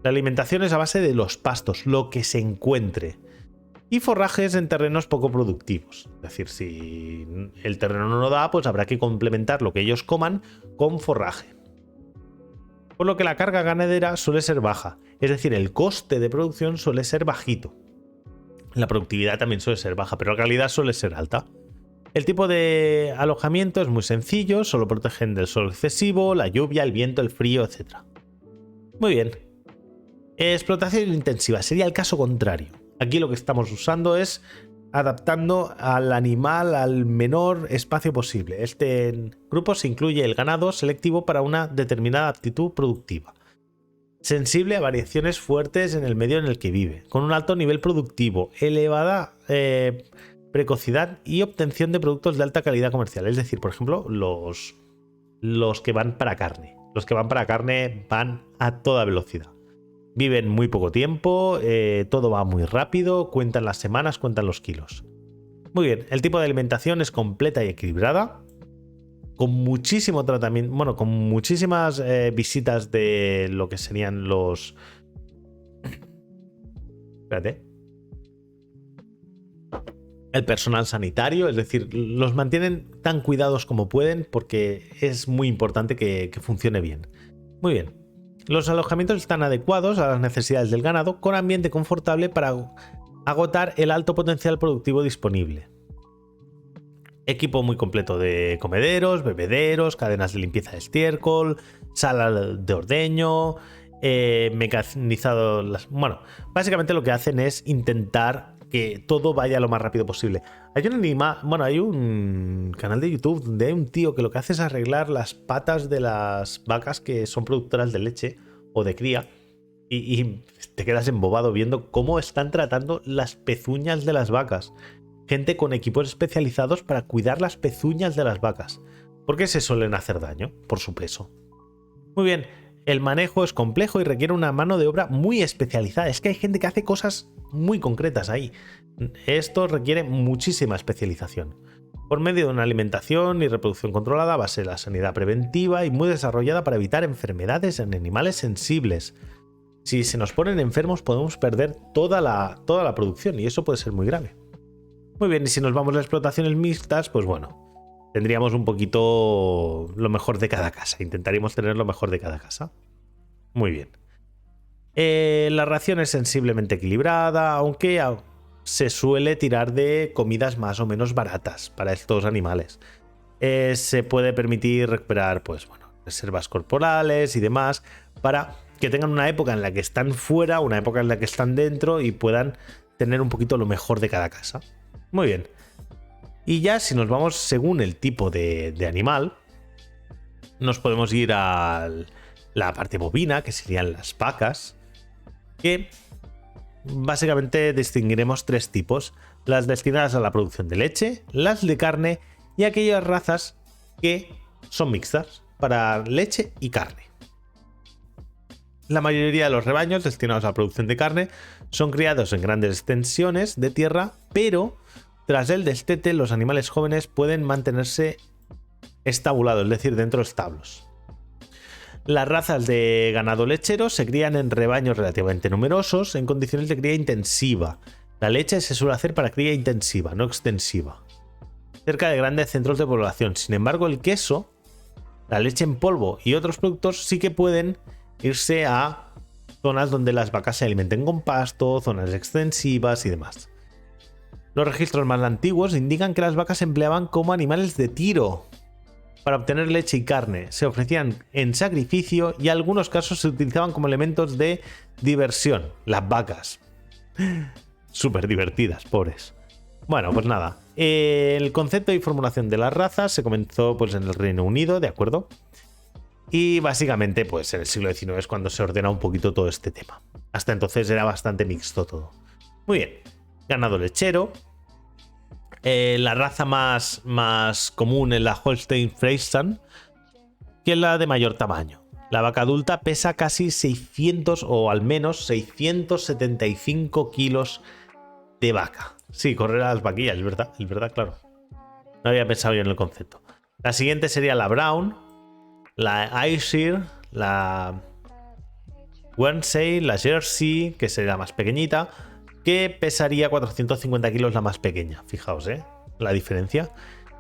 La alimentación es a base de los pastos, lo que se encuentre, y forrajes en terrenos poco productivos. Es decir, si el terreno no lo da, pues habrá que complementar lo que ellos coman con forraje. Por lo que la carga ganadera suele ser baja, es decir, el coste de producción suele ser bajito. La productividad también suele ser baja, pero la calidad suele ser alta. El tipo de alojamiento es muy sencillo, solo protegen del sol excesivo, la lluvia, el viento, el frío, etc. Muy bien. Explotación intensiva sería el caso contrario. Aquí lo que estamos usando es adaptando al animal al menor espacio posible. Este grupo se incluye el ganado selectivo para una determinada aptitud productiva. Sensible a variaciones fuertes en el medio en el que vive, con un alto nivel productivo, elevada precocidad y obtención de productos de alta calidad comercial. Es decir, por ejemplo, los que van para carne. Los que van para carne van a toda velocidad. Viven muy poco tiempo, todo va muy rápido, cuentan las semanas, cuentan los kilos. Muy bien, el tipo de alimentación es completa y equilibrada, con muchísimo tratamiento, bueno, con muchísimas visitas de lo que serían los... Espérate. El personal sanitario, es decir, los mantienen tan cuidados como pueden porque es muy importante que funcione bien. Muy bien. Los alojamientos están adecuados a las necesidades del ganado, con ambiente confortable para agotar el alto potencial productivo disponible. Equipo muy completo de comederos, bebederos, cadenas de limpieza de estiércol, sala de ordeño, mecanizado. Bueno, básicamente lo que hacen es intentar que todo vaya lo más rápido posible. Hay un canal de YouTube donde hay un tío que lo que hace es arreglar las patas de las vacas que son productoras de leche o de cría y te quedas embobado viendo cómo están tratando las pezuñas de las vacas. Gente con equipos especializados para cuidar las pezuñas de las vacas, porque se suelen hacer daño por su peso. Muy bien, el manejo es complejo y requiere una mano de obra muy especializada. Es que hay gente que hace cosas muy concretas ahí. Esto requiere muchísima especialización. Por medio de una alimentación y reproducción controlada, base de la sanidad preventiva y muy desarrollada para evitar enfermedades en animales sensibles. Si se nos ponen enfermos podemos perder toda la producción y eso puede ser muy grave. Muy bien, y si nos vamos a explotaciones mixtas, pues bueno, tendríamos un poquito lo mejor de cada casa. Intentaríamos tener lo mejor de cada casa. Muy bien. La ración es sensiblemente equilibrada, aunque se suele tirar de comidas más o menos baratas para estos animales. Se puede permitir recuperar, pues bueno, reservas corporales y demás para que tengan una época en la que están fuera, una época en la que están dentro y puedan tener un poquito lo mejor de cada casa. Muy bien. Y ya si nos vamos según el tipo de animal, nos podemos ir a la parte bovina, que serían las vacas, que básicamente distinguiremos tres tipos: las destinadas a la producción de leche, las de carne y aquellas razas que son mixtas para leche y carne. La mayoría de los rebaños destinados a la producción de carne son criados en grandes extensiones de tierra, pero tras el destete los animales jóvenes pueden mantenerse estabulados, es decir, dentro de establos. Las razas de ganado lechero se crían en rebaños relativamente numerosos en condiciones de cría intensiva. La leche se suele hacer para cría intensiva, no extensiva, cerca de grandes centros de población. Sin embargo, el queso, la leche en polvo y otros productos sí que pueden irse a zonas donde las vacas se alimenten con pasto, zonas extensivas y demás. Los registros más antiguos indican que las vacas se empleaban como animales de tiro para obtener leche y carne. Se ofrecían en sacrificio y en algunos casos se utilizaban como elementos de diversión. Las vacas. Súper divertidas, pobres. Bueno, pues nada. El concepto y formulación de las razas se comenzó pues en el Reino Unido, ¿de acuerdo? Y básicamente pues en el siglo XIX es cuando se ordena un poquito todo este tema. Hasta entonces era bastante mixto todo. Muy bien. Ganado lechero. La raza más común es la Holstein Friesian, que es la de mayor tamaño. La vaca adulta pesa casi 600 o al menos 675 kilos de vaca. Sí, correr a las vaquillas, es verdad, claro. No había pensado yo en el concepto. La siguiente sería la Brown, la Ayrshire, la Guernsey, la Jersey, que sería la más pequeñita, que pesaría 450 kilos la más pequeña. Fijaos, la diferencia.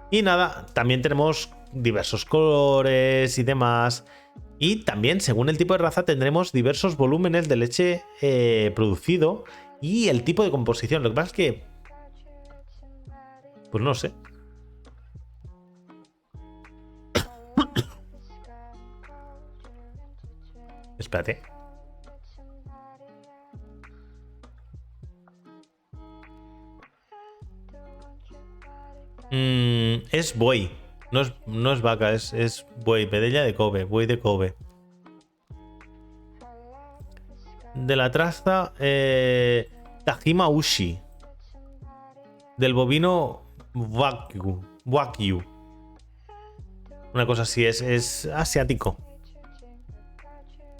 Y nada, también tenemos diversos colores y demás. Y también, según el tipo de raza, tendremos diversos volúmenes de leche producido y el tipo de composición. Lo que pasa es que, pues no sé. Espérate. Es buey. No es vaca, es buey. Vedella de Kobe. Buey de Kobe. De la traza Tajima Ushi. Del bovino Wagyu. Una cosa así, es asiático.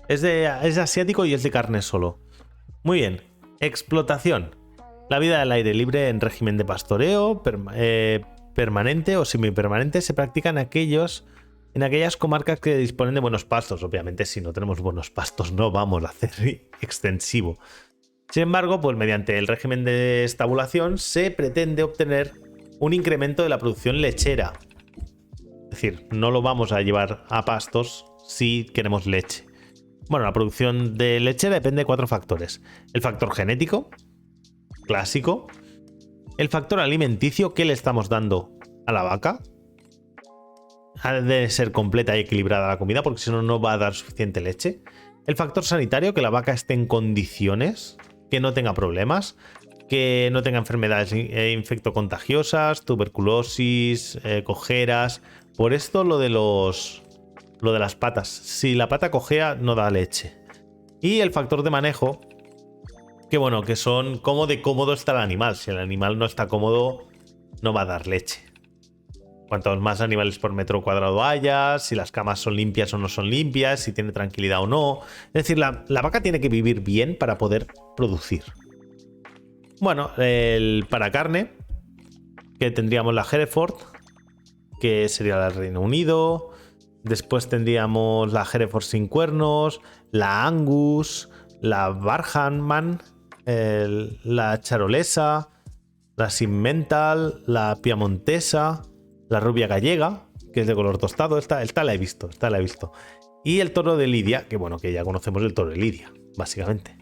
Es asiático y es de carne solo. Muy bien. Explotación. La vida al aire libre en régimen de pastoreo permanente o semipermanente se practica en aquellas comarcas que disponen de buenos pastos. Obviamente, si no tenemos buenos pastos, no vamos a hacer extensivo. Sin embargo, pues mediante el régimen de estabulación se pretende obtener un incremento de la producción lechera. Es decir, no lo vamos a llevar a pastos si queremos leche. Bueno, la producción de leche depende de 4 factores. El factor genético, clásico. El factor alimenticio, que le estamos dando a la vaca. Ha de ser completa y equilibrada la comida, porque si no, no va a dar suficiente leche. El factor sanitario, que la vaca esté en condiciones, que no tenga problemas, que no tenga enfermedades infectocontagiosas, tuberculosis, cojeras. Por esto lo de las patas. Si la pata cojea, no da leche. Y el factor de manejo, que bueno, que son cómo de cómodo está el animal. Si el animal no está cómodo, no va a dar leche. Cuantos más animales por metro cuadrado haya, si las camas son limpias o no son limpias, si tiene tranquilidad o no. Es decir, la vaca tiene que vivir bien para poder producir. Bueno, para carne, que tendríamos la Hereford, que sería la Reino Unido. Después tendríamos la Hereford sin cuernos, la Angus, la Barhamman, la Charolesa, la Simmental, la Piamontesa, la rubia gallega, que es de color tostado. Esta la he visto. Y el toro de Lidia, que bueno, que ya conocemos el toro de Lidia, básicamente.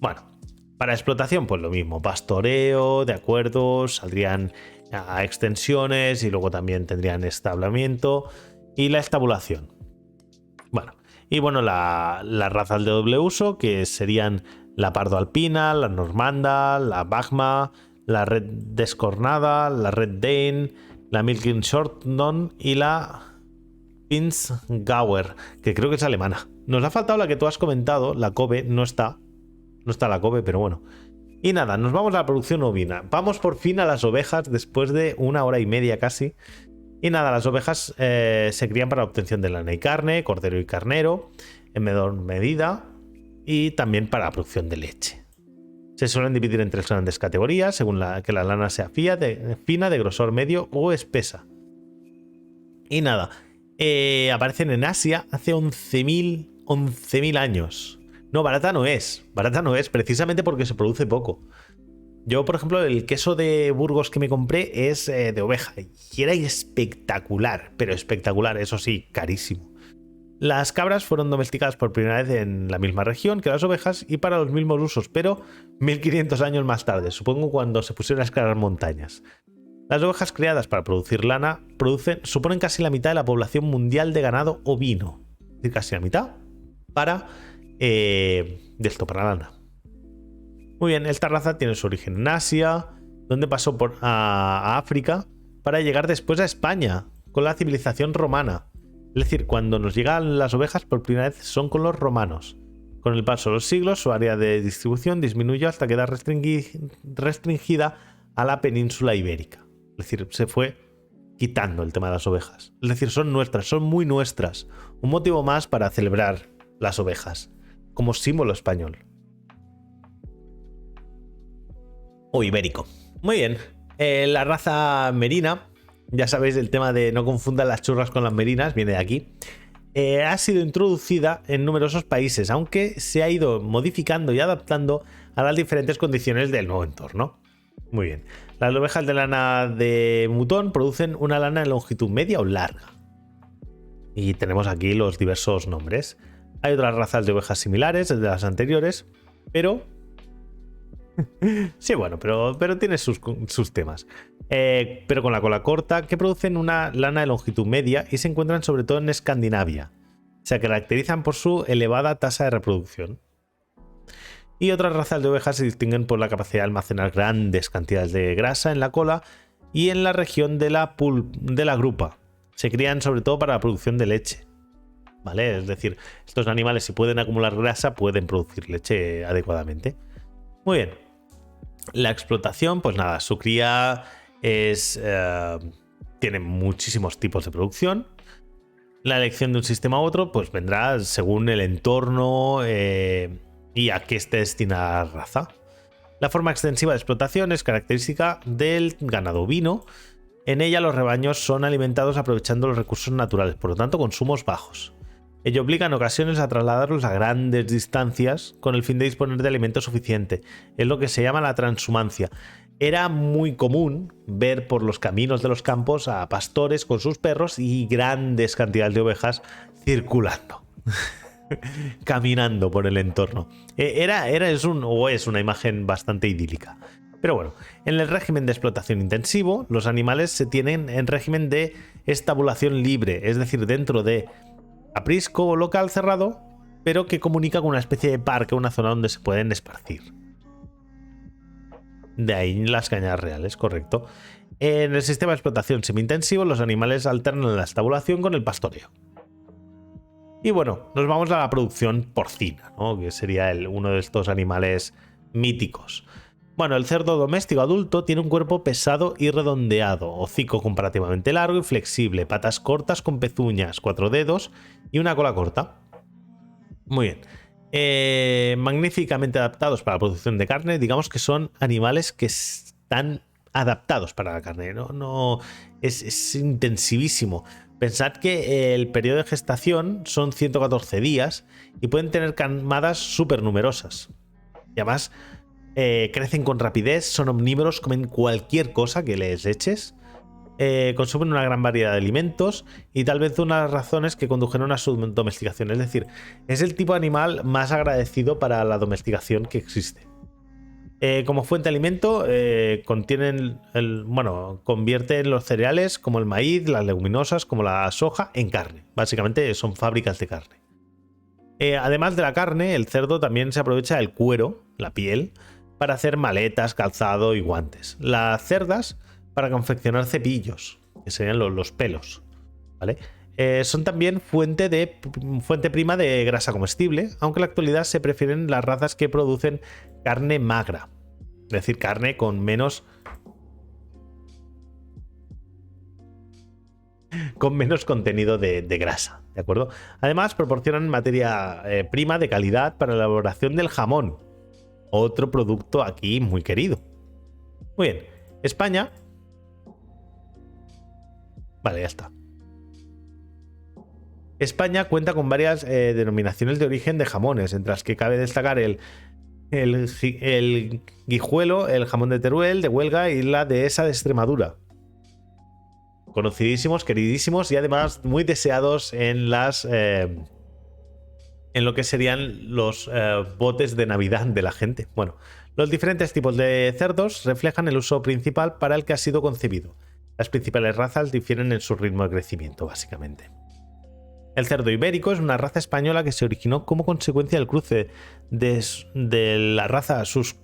Bueno, para explotación, pues lo mismo. Pastoreo, de acuerdo, saldrían a extensiones y luego también tendrían establamiento y la estabulación. Bueno, las razas de doble uso, que serían la pardo alpina, la normanda, la bagma, la red descornada, la red Dane, la Milking Shortnon y la Pinzgauer, que creo que es alemana. Nos ha faltado la que tú has comentado, la Kobe. No está la Kobe, pero bueno. Y nada, nos vamos a la producción ovina. Vamos por fin a las ovejas después de 1 hora y media casi. Y nada, las ovejas se crían para la obtención de lana y carne, cordero y carnero, en menor medida, y también para la producción de leche. Se suelen dividir en 3 grandes categorías, según que la lana sea fina, de grosor medio o espesa. Y nada, aparecen en Asia hace 11.000 años. No, barata no es precisamente porque se produce poco. Yo, por ejemplo, el queso de Burgos que me compré es de oveja y era espectacular, pero espectacular, eso sí, carísimo. Las cabras fueron domesticadas por primera vez en la misma región que las ovejas y para los mismos usos, pero 1500 años más tarde, supongo cuando se pusieron a escalar montañas. Las ovejas criadas para producir lana suponen casi la mitad de la población mundial de ganado ovino. Es decir, casi la mitad para la lana. Muy bien, esta raza tiene su origen en Asia, donde pasó a África para llegar después a España con la civilización romana. Es decir, cuando nos llegan las ovejas por primera vez son con los romanos. Con el paso de los siglos, su área de distribución disminuyó hasta quedar restringida a la península ibérica. Es decir, se fue quitando el tema de las ovejas. Es decir, son nuestras, son muy nuestras. Un motivo más para celebrar las ovejas, como símbolo español. O ibérico. Muy bien. La raza merina, ya sabéis el tema de no confundan las churras con las merinas, viene de aquí. Ha sido introducida en numerosos países, aunque se ha ido modificando y adaptando a las diferentes condiciones del nuevo entorno. Muy bien. Las ovejas de lana de mutón producen una lana de longitud media o larga. Y tenemos aquí los diversos nombres. Hay otras razas de ovejas similares de las anteriores, pero sí, bueno, pero tiene sus temas. Pero con la cola corta, que producen una lana de longitud media y se encuentran sobre todo en Escandinavia. Se caracterizan por su elevada tasa de reproducción. Y otras razas de ovejas se distinguen por la capacidad de almacenar grandes cantidades de grasa en la cola y en la región de la grupa. Se crían sobre todo para la producción de leche. ¿Vale? Es decir, estos animales, si pueden acumular grasa, pueden producir leche adecuadamente. Muy bien. La explotación, pues nada, su cría tiene muchísimos tipos de producción. La elección de un sistema u otro, pues vendrá según el entorno y a qué esté destinada la raza. La forma extensiva de explotación es característica del ganado ovino. En ella los rebaños son alimentados aprovechando los recursos naturales, por lo tanto consumos bajos. Ello obliga en ocasiones a trasladarlos a grandes distancias con el fin de disponer de alimento suficiente. Es lo que se llama la transhumancia. Era muy común ver por los caminos de los campos a pastores con sus perros y grandes cantidades de ovejas circulando. Caminando por el entorno. Es una imagen bastante idílica. Pero bueno, en el régimen de explotación intensivo, los animales se tienen en régimen de estabulación libre, es decir, dentro de aprisco o local cerrado, pero que comunica con una especie de parque, una zona donde se pueden esparcir. De ahí las cañadas reales, correcto. En el sistema de explotación semi-intensivo, los animales alternan la estabulación con el pastoreo. Y bueno, nos vamos a la producción porcina, ¿no? Que sería uno de estos animales míticos. Bueno, el cerdo doméstico adulto tiene un cuerpo pesado y redondeado, hocico comparativamente largo y flexible, patas cortas con pezuñas, 4 dedos y una cola corta. Muy bien. Magníficamente adaptados para la producción de carne, digamos que son animales que están adaptados para la carne, no es intensivísimo. Pensad que el periodo de gestación son 114 días y pueden tener camadas súper numerosas. Y además crecen con rapidez, son omnívoros, comen cualquier cosa que les eches, consumen una gran variedad de alimentos y tal vez una de las razones que condujeron a su domesticación. Es decir, es el tipo de animal más agradecido para la domesticación que existe. Como fuente de alimento, convierten los cereales como el maíz, las leguminosas como la soja en carne. Básicamente son fábricas de carne. Además de la carne, el cerdo también se aprovecha del cuero, la piel, para hacer maletas, calzado y guantes. Las cerdas para confeccionar cepillos, que serían los pelos, ¿vale? Son también fuente prima de grasa comestible, aunque en la actualidad se prefieren las razas que producen carne magra, es decir, carne con menos contenido de grasa, ¿de acuerdo? Además, proporcionan materia prima de calidad para la elaboración del jamón, otro producto aquí muy querido. Muy bien, España. Vale, ya está. España cuenta con varias denominaciones de origen de jamones, entre las que cabe destacar el guijuelo, el jamón de Teruel, de Huelga y la dehesa de Extremadura. Conocidísimos, queridísimos y además muy deseados en lo que serían los botes de Navidad de la gente. Bueno, los diferentes tipos de cerdos reflejan el uso principal para el que ha sido concebido. Las principales razas difieren en su ritmo de crecimiento, básicamente. El cerdo ibérico es una raza española que se originó como consecuencia del cruce de la raza Sus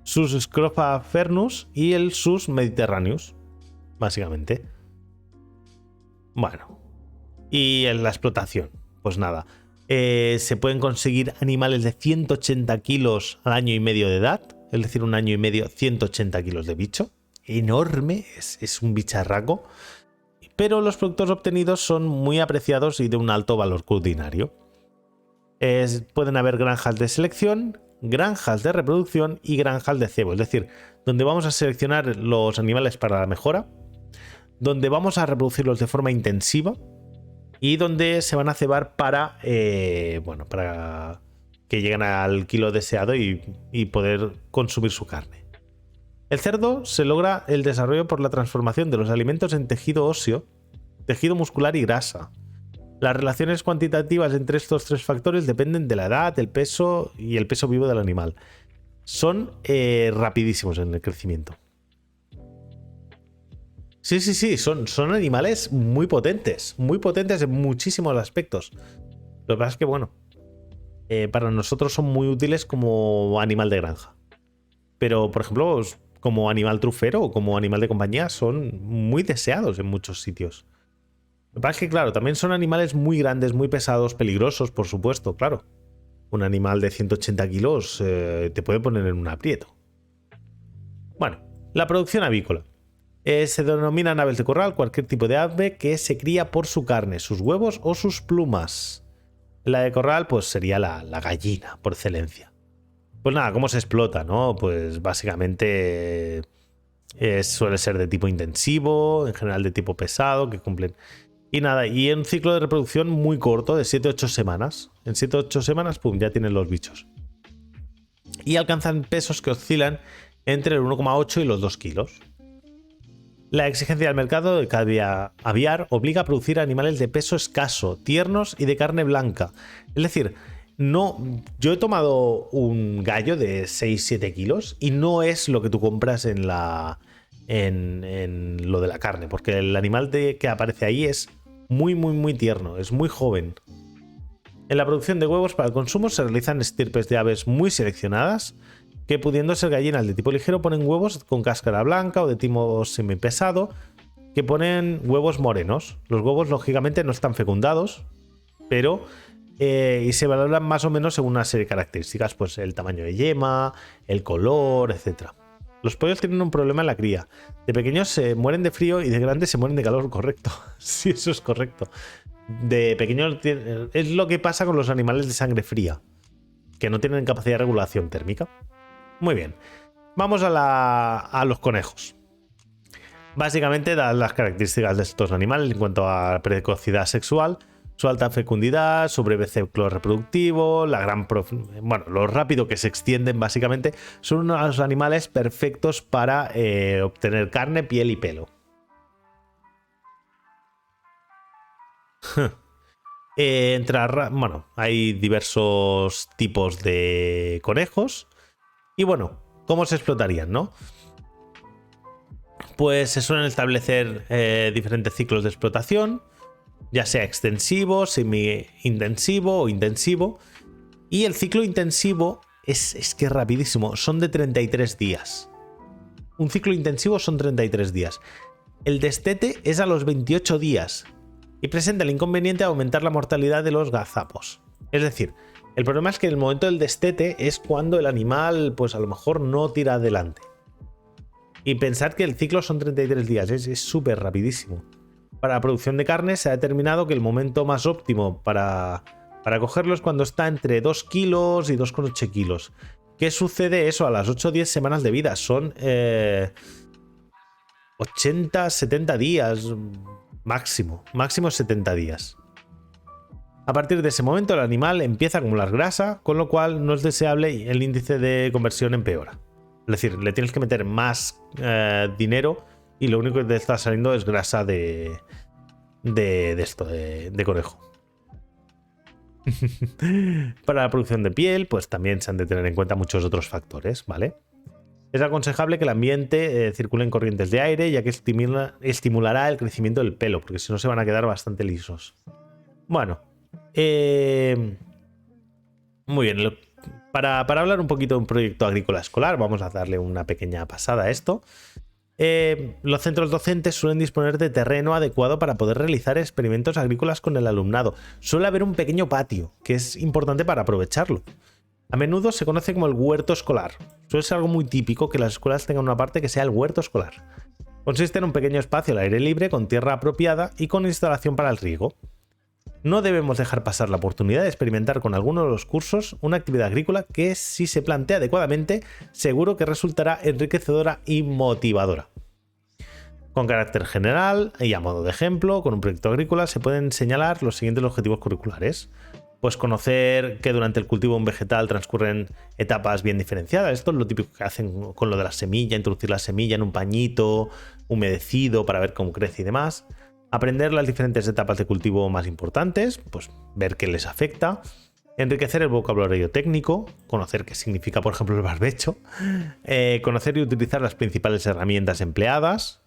Scrophafernus y el Sus Mediterraneus, básicamente. Bueno, y en la explotación, pues nada, se pueden conseguir animales de 180 kilos al año y medio de edad, es decir, un año y medio, 180 kilos de bicho, enorme, es un bicharraco. Pero los productos obtenidos son muy apreciados y de un alto valor culinario. Pueden haber granjas de selección, granjas de reproducción y granjas de cebo, es decir, donde vamos a seleccionar los animales para la mejora, donde vamos a reproducirlos de forma intensiva y donde se van a cebar para que lleguen al kilo deseado y poder consumir su carne. El cerdo se logra el desarrollo por la transformación de los alimentos en tejido óseo, tejido muscular y grasa. Las relaciones cuantitativas entre estos tres factores dependen de la edad, el peso y el peso vivo del animal. Son rapidísimos en el crecimiento. Sí, son animales muy potentes en muchísimos aspectos. Lo que pasa es que, bueno, para nosotros son muy útiles como animal de granja. Pero, por ejemplo, como animal trufero o como animal de compañía son muy deseados en muchos sitios. Lo que pasa es que, claro, también son animales muy grandes, muy pesados, peligrosos, por supuesto, claro. Un animal de 180 kilos te puede poner en un aprieto. Bueno, la producción avícola. Se denominan aves de corral cualquier tipo de ave que se cría por su carne, sus huevos o sus plumas. La de corral, pues sería la gallina, por excelencia. Pues nada, ¿cómo se explota, no? Pues básicamente suele ser de tipo intensivo, en general de tipo pesado, que cumplen. Y nada, y en un ciclo de reproducción muy corto, de 7-8 semanas. En 7-8 semanas, pum, ya tienen los bichos. Y alcanzan pesos que oscilan entre el 1,8 y los 2 kilos. La exigencia del mercado de cada aviar obliga a producir animales de peso escaso, tiernos y de carne blanca. Es decir, no, yo he tomado un gallo de 6-7 kilos y no es lo que tú compras en lo de la carne, porque el animal que aparece ahí es muy tierno, es muy joven. En la producción de huevos para el consumo se realizan estirpes de aves muy seleccionadas que, pudiendo ser gallinas de tipo ligero, ponen huevos con cáscara blanca o de tipo semipesado que ponen huevos morenos. Los huevos lógicamente no están fecundados, pero y se valoran más o menos según una serie de características, pues el tamaño de yema, el color, etc. Los pollos tienen un problema en la cría. De pequeños se mueren de frío y de grandes se mueren de calor, correcto. Sí, eso es correcto. De pequeños es lo que pasa con los animales de sangre fría, que no tienen capacidad de regulación térmica. Muy bien. Vamos a los conejos. Básicamente dan las características de estos animales en cuanto a precocidad sexual, su alta fecundidad, su breve ciclo reproductivo, lo rápido que se extienden. Básicamente son unos animales perfectos para obtener carne, piel y pelo. Hay diversos tipos de conejos. Y bueno, ¿cómo se explotarían, no? Pues se suelen establecer diferentes ciclos de explotación, ya sea extensivo, semi-intensivo o intensivo. Y el ciclo intensivo es que es rapidísimo, son de 33 días. Un ciclo intensivo son 33 días. El destete es a los 28 días y presenta el inconveniente de aumentar la mortalidad de los gazapos. Es decir, el problema es que en el momento del destete es cuando el animal, pues a lo mejor no tira adelante. Y pensar que el ciclo son 33 días, es súper rapidísimo. Para la producción de carne se ha determinado que el momento más óptimo para cogerlo es cuando está entre 2 kilos y 2,8 kilos. ¿Qué sucede eso a las 8 o 10 semanas de vida? Son 80-70 días máximo 70 días. A partir de ese momento el animal empieza a acumular grasa, con lo cual no es deseable y el índice de conversión empeora. Es decir, le tienes que meter más dinero y lo único que te está saliendo es grasa de conejo. Para la producción de piel, pues también se han de tener en cuenta muchos otros factores, ¿vale? Es aconsejable que el ambiente circule en corrientes de aire, ya que estimulará el crecimiento del pelo, porque si no se van a quedar bastante lisos. Bueno, muy bien. Para hablar un poquito de un proyecto agrícola escolar, vamos a darle una pequeña pasada a esto. Los centros docentes suelen disponer de terreno adecuado para poder realizar experimentos agrícolas con el alumnado. Suele haber un pequeño patio, que es importante para aprovecharlo. A menudo se conoce como el huerto escolar. Suele ser algo muy típico que las escuelas tengan una parte que sea el huerto escolar. Consiste en un pequeño espacio al aire libre, con tierra apropiada y con instalación para el riego. No debemos dejar pasar la oportunidad de experimentar con alguno de los cursos una actividad agrícola que, si se plantea adecuadamente, seguro que resultará enriquecedora y motivadora. Con carácter general y a modo de ejemplo, con un proyecto agrícola se pueden señalar los siguientes objetivos curriculares. Pues conocer que durante el cultivo de un vegetal transcurren etapas bien diferenciadas. Esto es lo típico que hacen con lo de la semilla, introducir la semilla en un pañito humedecido para ver cómo crece y demás. Aprender las diferentes etapas de cultivo más importantes, pues ver qué les afecta. Enriquecer el vocabulario técnico, conocer qué significa, por ejemplo, el barbecho. Conocer y utilizar las principales herramientas empleadas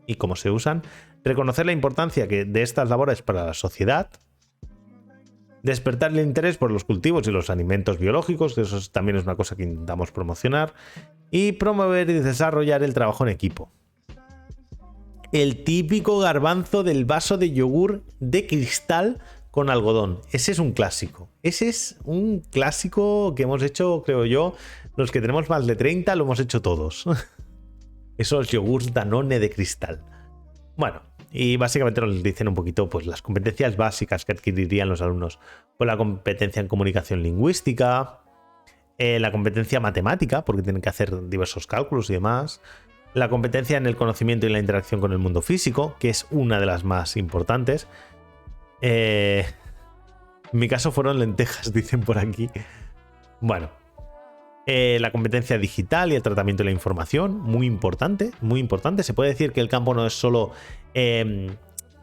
y cómo se usan. Reconocer la importancia de estas labores para la sociedad. Despertar el interés por los cultivos y los alimentos biológicos, que eso también es una cosa que intentamos promocionar. Y promover y desarrollar el trabajo en equipo. El típico garbanzo del vaso de yogur de cristal con algodón. Ese es un clásico. Ese es un clásico que hemos hecho, creo yo, los que tenemos más de 30 lo hemos hecho todos. Esos yogurts Danone de cristal. Bueno, y básicamente nos dicen un poquito pues las competencias básicas que adquirirían los alumnos. Pues la competencia en comunicación lingüística, la competencia matemática, porque tienen que hacer diversos cálculos y demás, la competencia en el conocimiento y la interacción con el mundo físico, que es una de las más importantes. En mi caso fueron lentejas, dicen por aquí. Bueno, la competencia digital y el tratamiento de la información, muy importante, muy importante. Se puede decir que el campo no es solo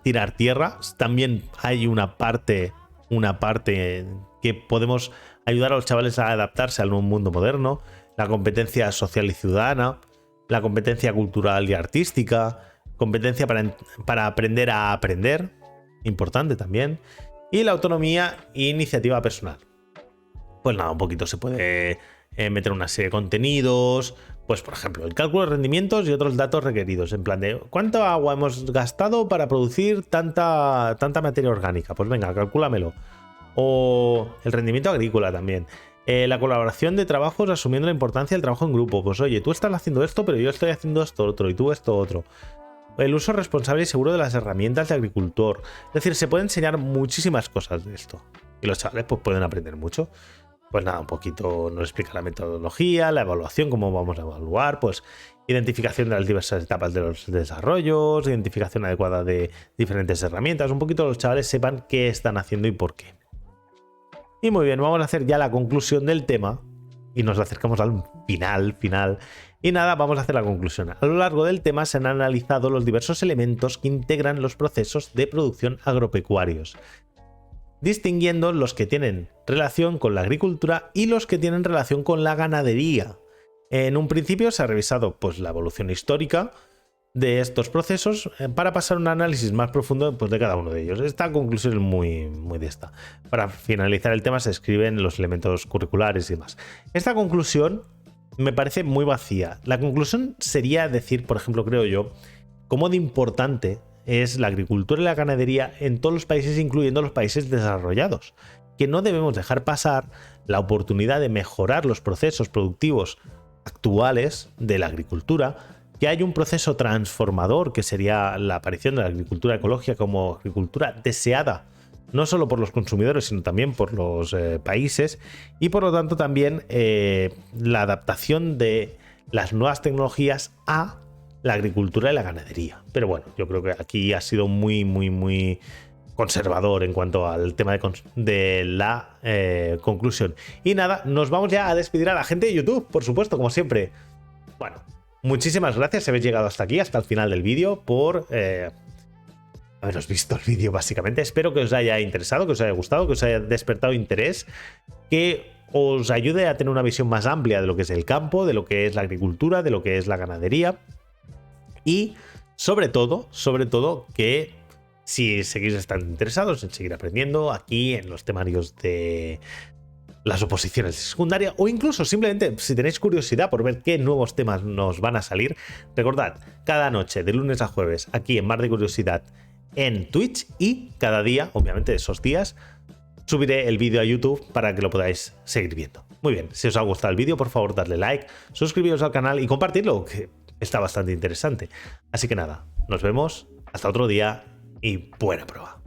tirar tierra, también hay una parte que podemos ayudar a los chavales a adaptarse al nuevo mundo moderno, la competencia social y ciudadana, la competencia cultural y artística, competencia para aprender a aprender, importante también, y la autonomía e iniciativa personal. Pues nada, un poquito se puede meter una serie de contenidos, pues por ejemplo, el cálculo de rendimientos y otros datos requeridos, en plan de ¿cuánto agua hemos gastado para producir tanta materia orgánica? Pues venga, calcúlamelo. O el rendimiento agrícola también. La colaboración de trabajos asumiendo la importancia del trabajo en grupo. Pues oye, tú estás haciendo esto, pero yo estoy haciendo esto otro y tú esto otro. El uso responsable y seguro de las herramientas de agricultor. Es decir, se puede enseñar muchísimas cosas de esto. Y los chavales pues pueden aprender mucho. Pues nada, un poquito nos explica la metodología, la evaluación, cómo vamos a evaluar, pues identificación de las diversas etapas de los desarrollos, identificación adecuada de diferentes herramientas, un poquito los chavales sepan qué están haciendo y por qué. Y muy bien, vamos a hacer ya la conclusión del tema y nos acercamos al final. Y nada, vamos a hacer la conclusión. A lo largo del tema se han analizado los diversos elementos que integran los procesos de producción agropecuarios, distinguiendo los que tienen relación con la agricultura y los que tienen relación con la ganadería. En un principio se ha revisado pues, la evolución histórica de estos procesos para pasar a un análisis más profundo pues, de cada uno de ellos. Esta conclusión es muy de esta. Para finalizar el tema se escriben los elementos curriculares y demás. Esta conclusión me parece muy vacía. La conclusión sería decir, por ejemplo, creo yo, cómo de importante es la agricultura y la ganadería en todos los países, incluyendo los países desarrollados, que no debemos dejar pasar la oportunidad de mejorar los procesos productivos actuales de la agricultura, que hay un proceso transformador que sería la aparición de la agricultura ecológica como agricultura deseada, no solo por los consumidores, sino también por los países, y por lo tanto también la adaptación de las nuevas tecnologías a la agricultura y la ganadería. Pero bueno, yo creo que aquí ha sido muy conservador en cuanto al tema de la conclusión. Y nada, nos vamos ya a despedir a la gente de YouTube, por supuesto, como siempre. Bueno, muchísimas gracias si habéis llegado hasta aquí, hasta el final del vídeo, por haberos visto el vídeo básicamente. Espero que os haya interesado, que os haya gustado, que os haya despertado interés, que os ayude a tener una visión más amplia de lo que es el campo, de lo que es la agricultura, de lo que es la ganadería. Y sobre todo, que si seguís estando interesados en seguir aprendiendo aquí en los temarios de las oposiciones de secundaria, o incluso simplemente si tenéis curiosidad por ver qué nuevos temas nos van a salir, recordad, cada noche de lunes a jueves aquí en Mar de Curiosidad en Twitch, y cada día, obviamente esos días, subiré el vídeo a YouTube para que lo podáis seguir viendo. Muy bien, si os ha gustado el vídeo, por favor dadle like, suscribiros al canal y compartirlo, que está bastante interesante. Así que nada, nos vemos, hasta otro día y buena prueba.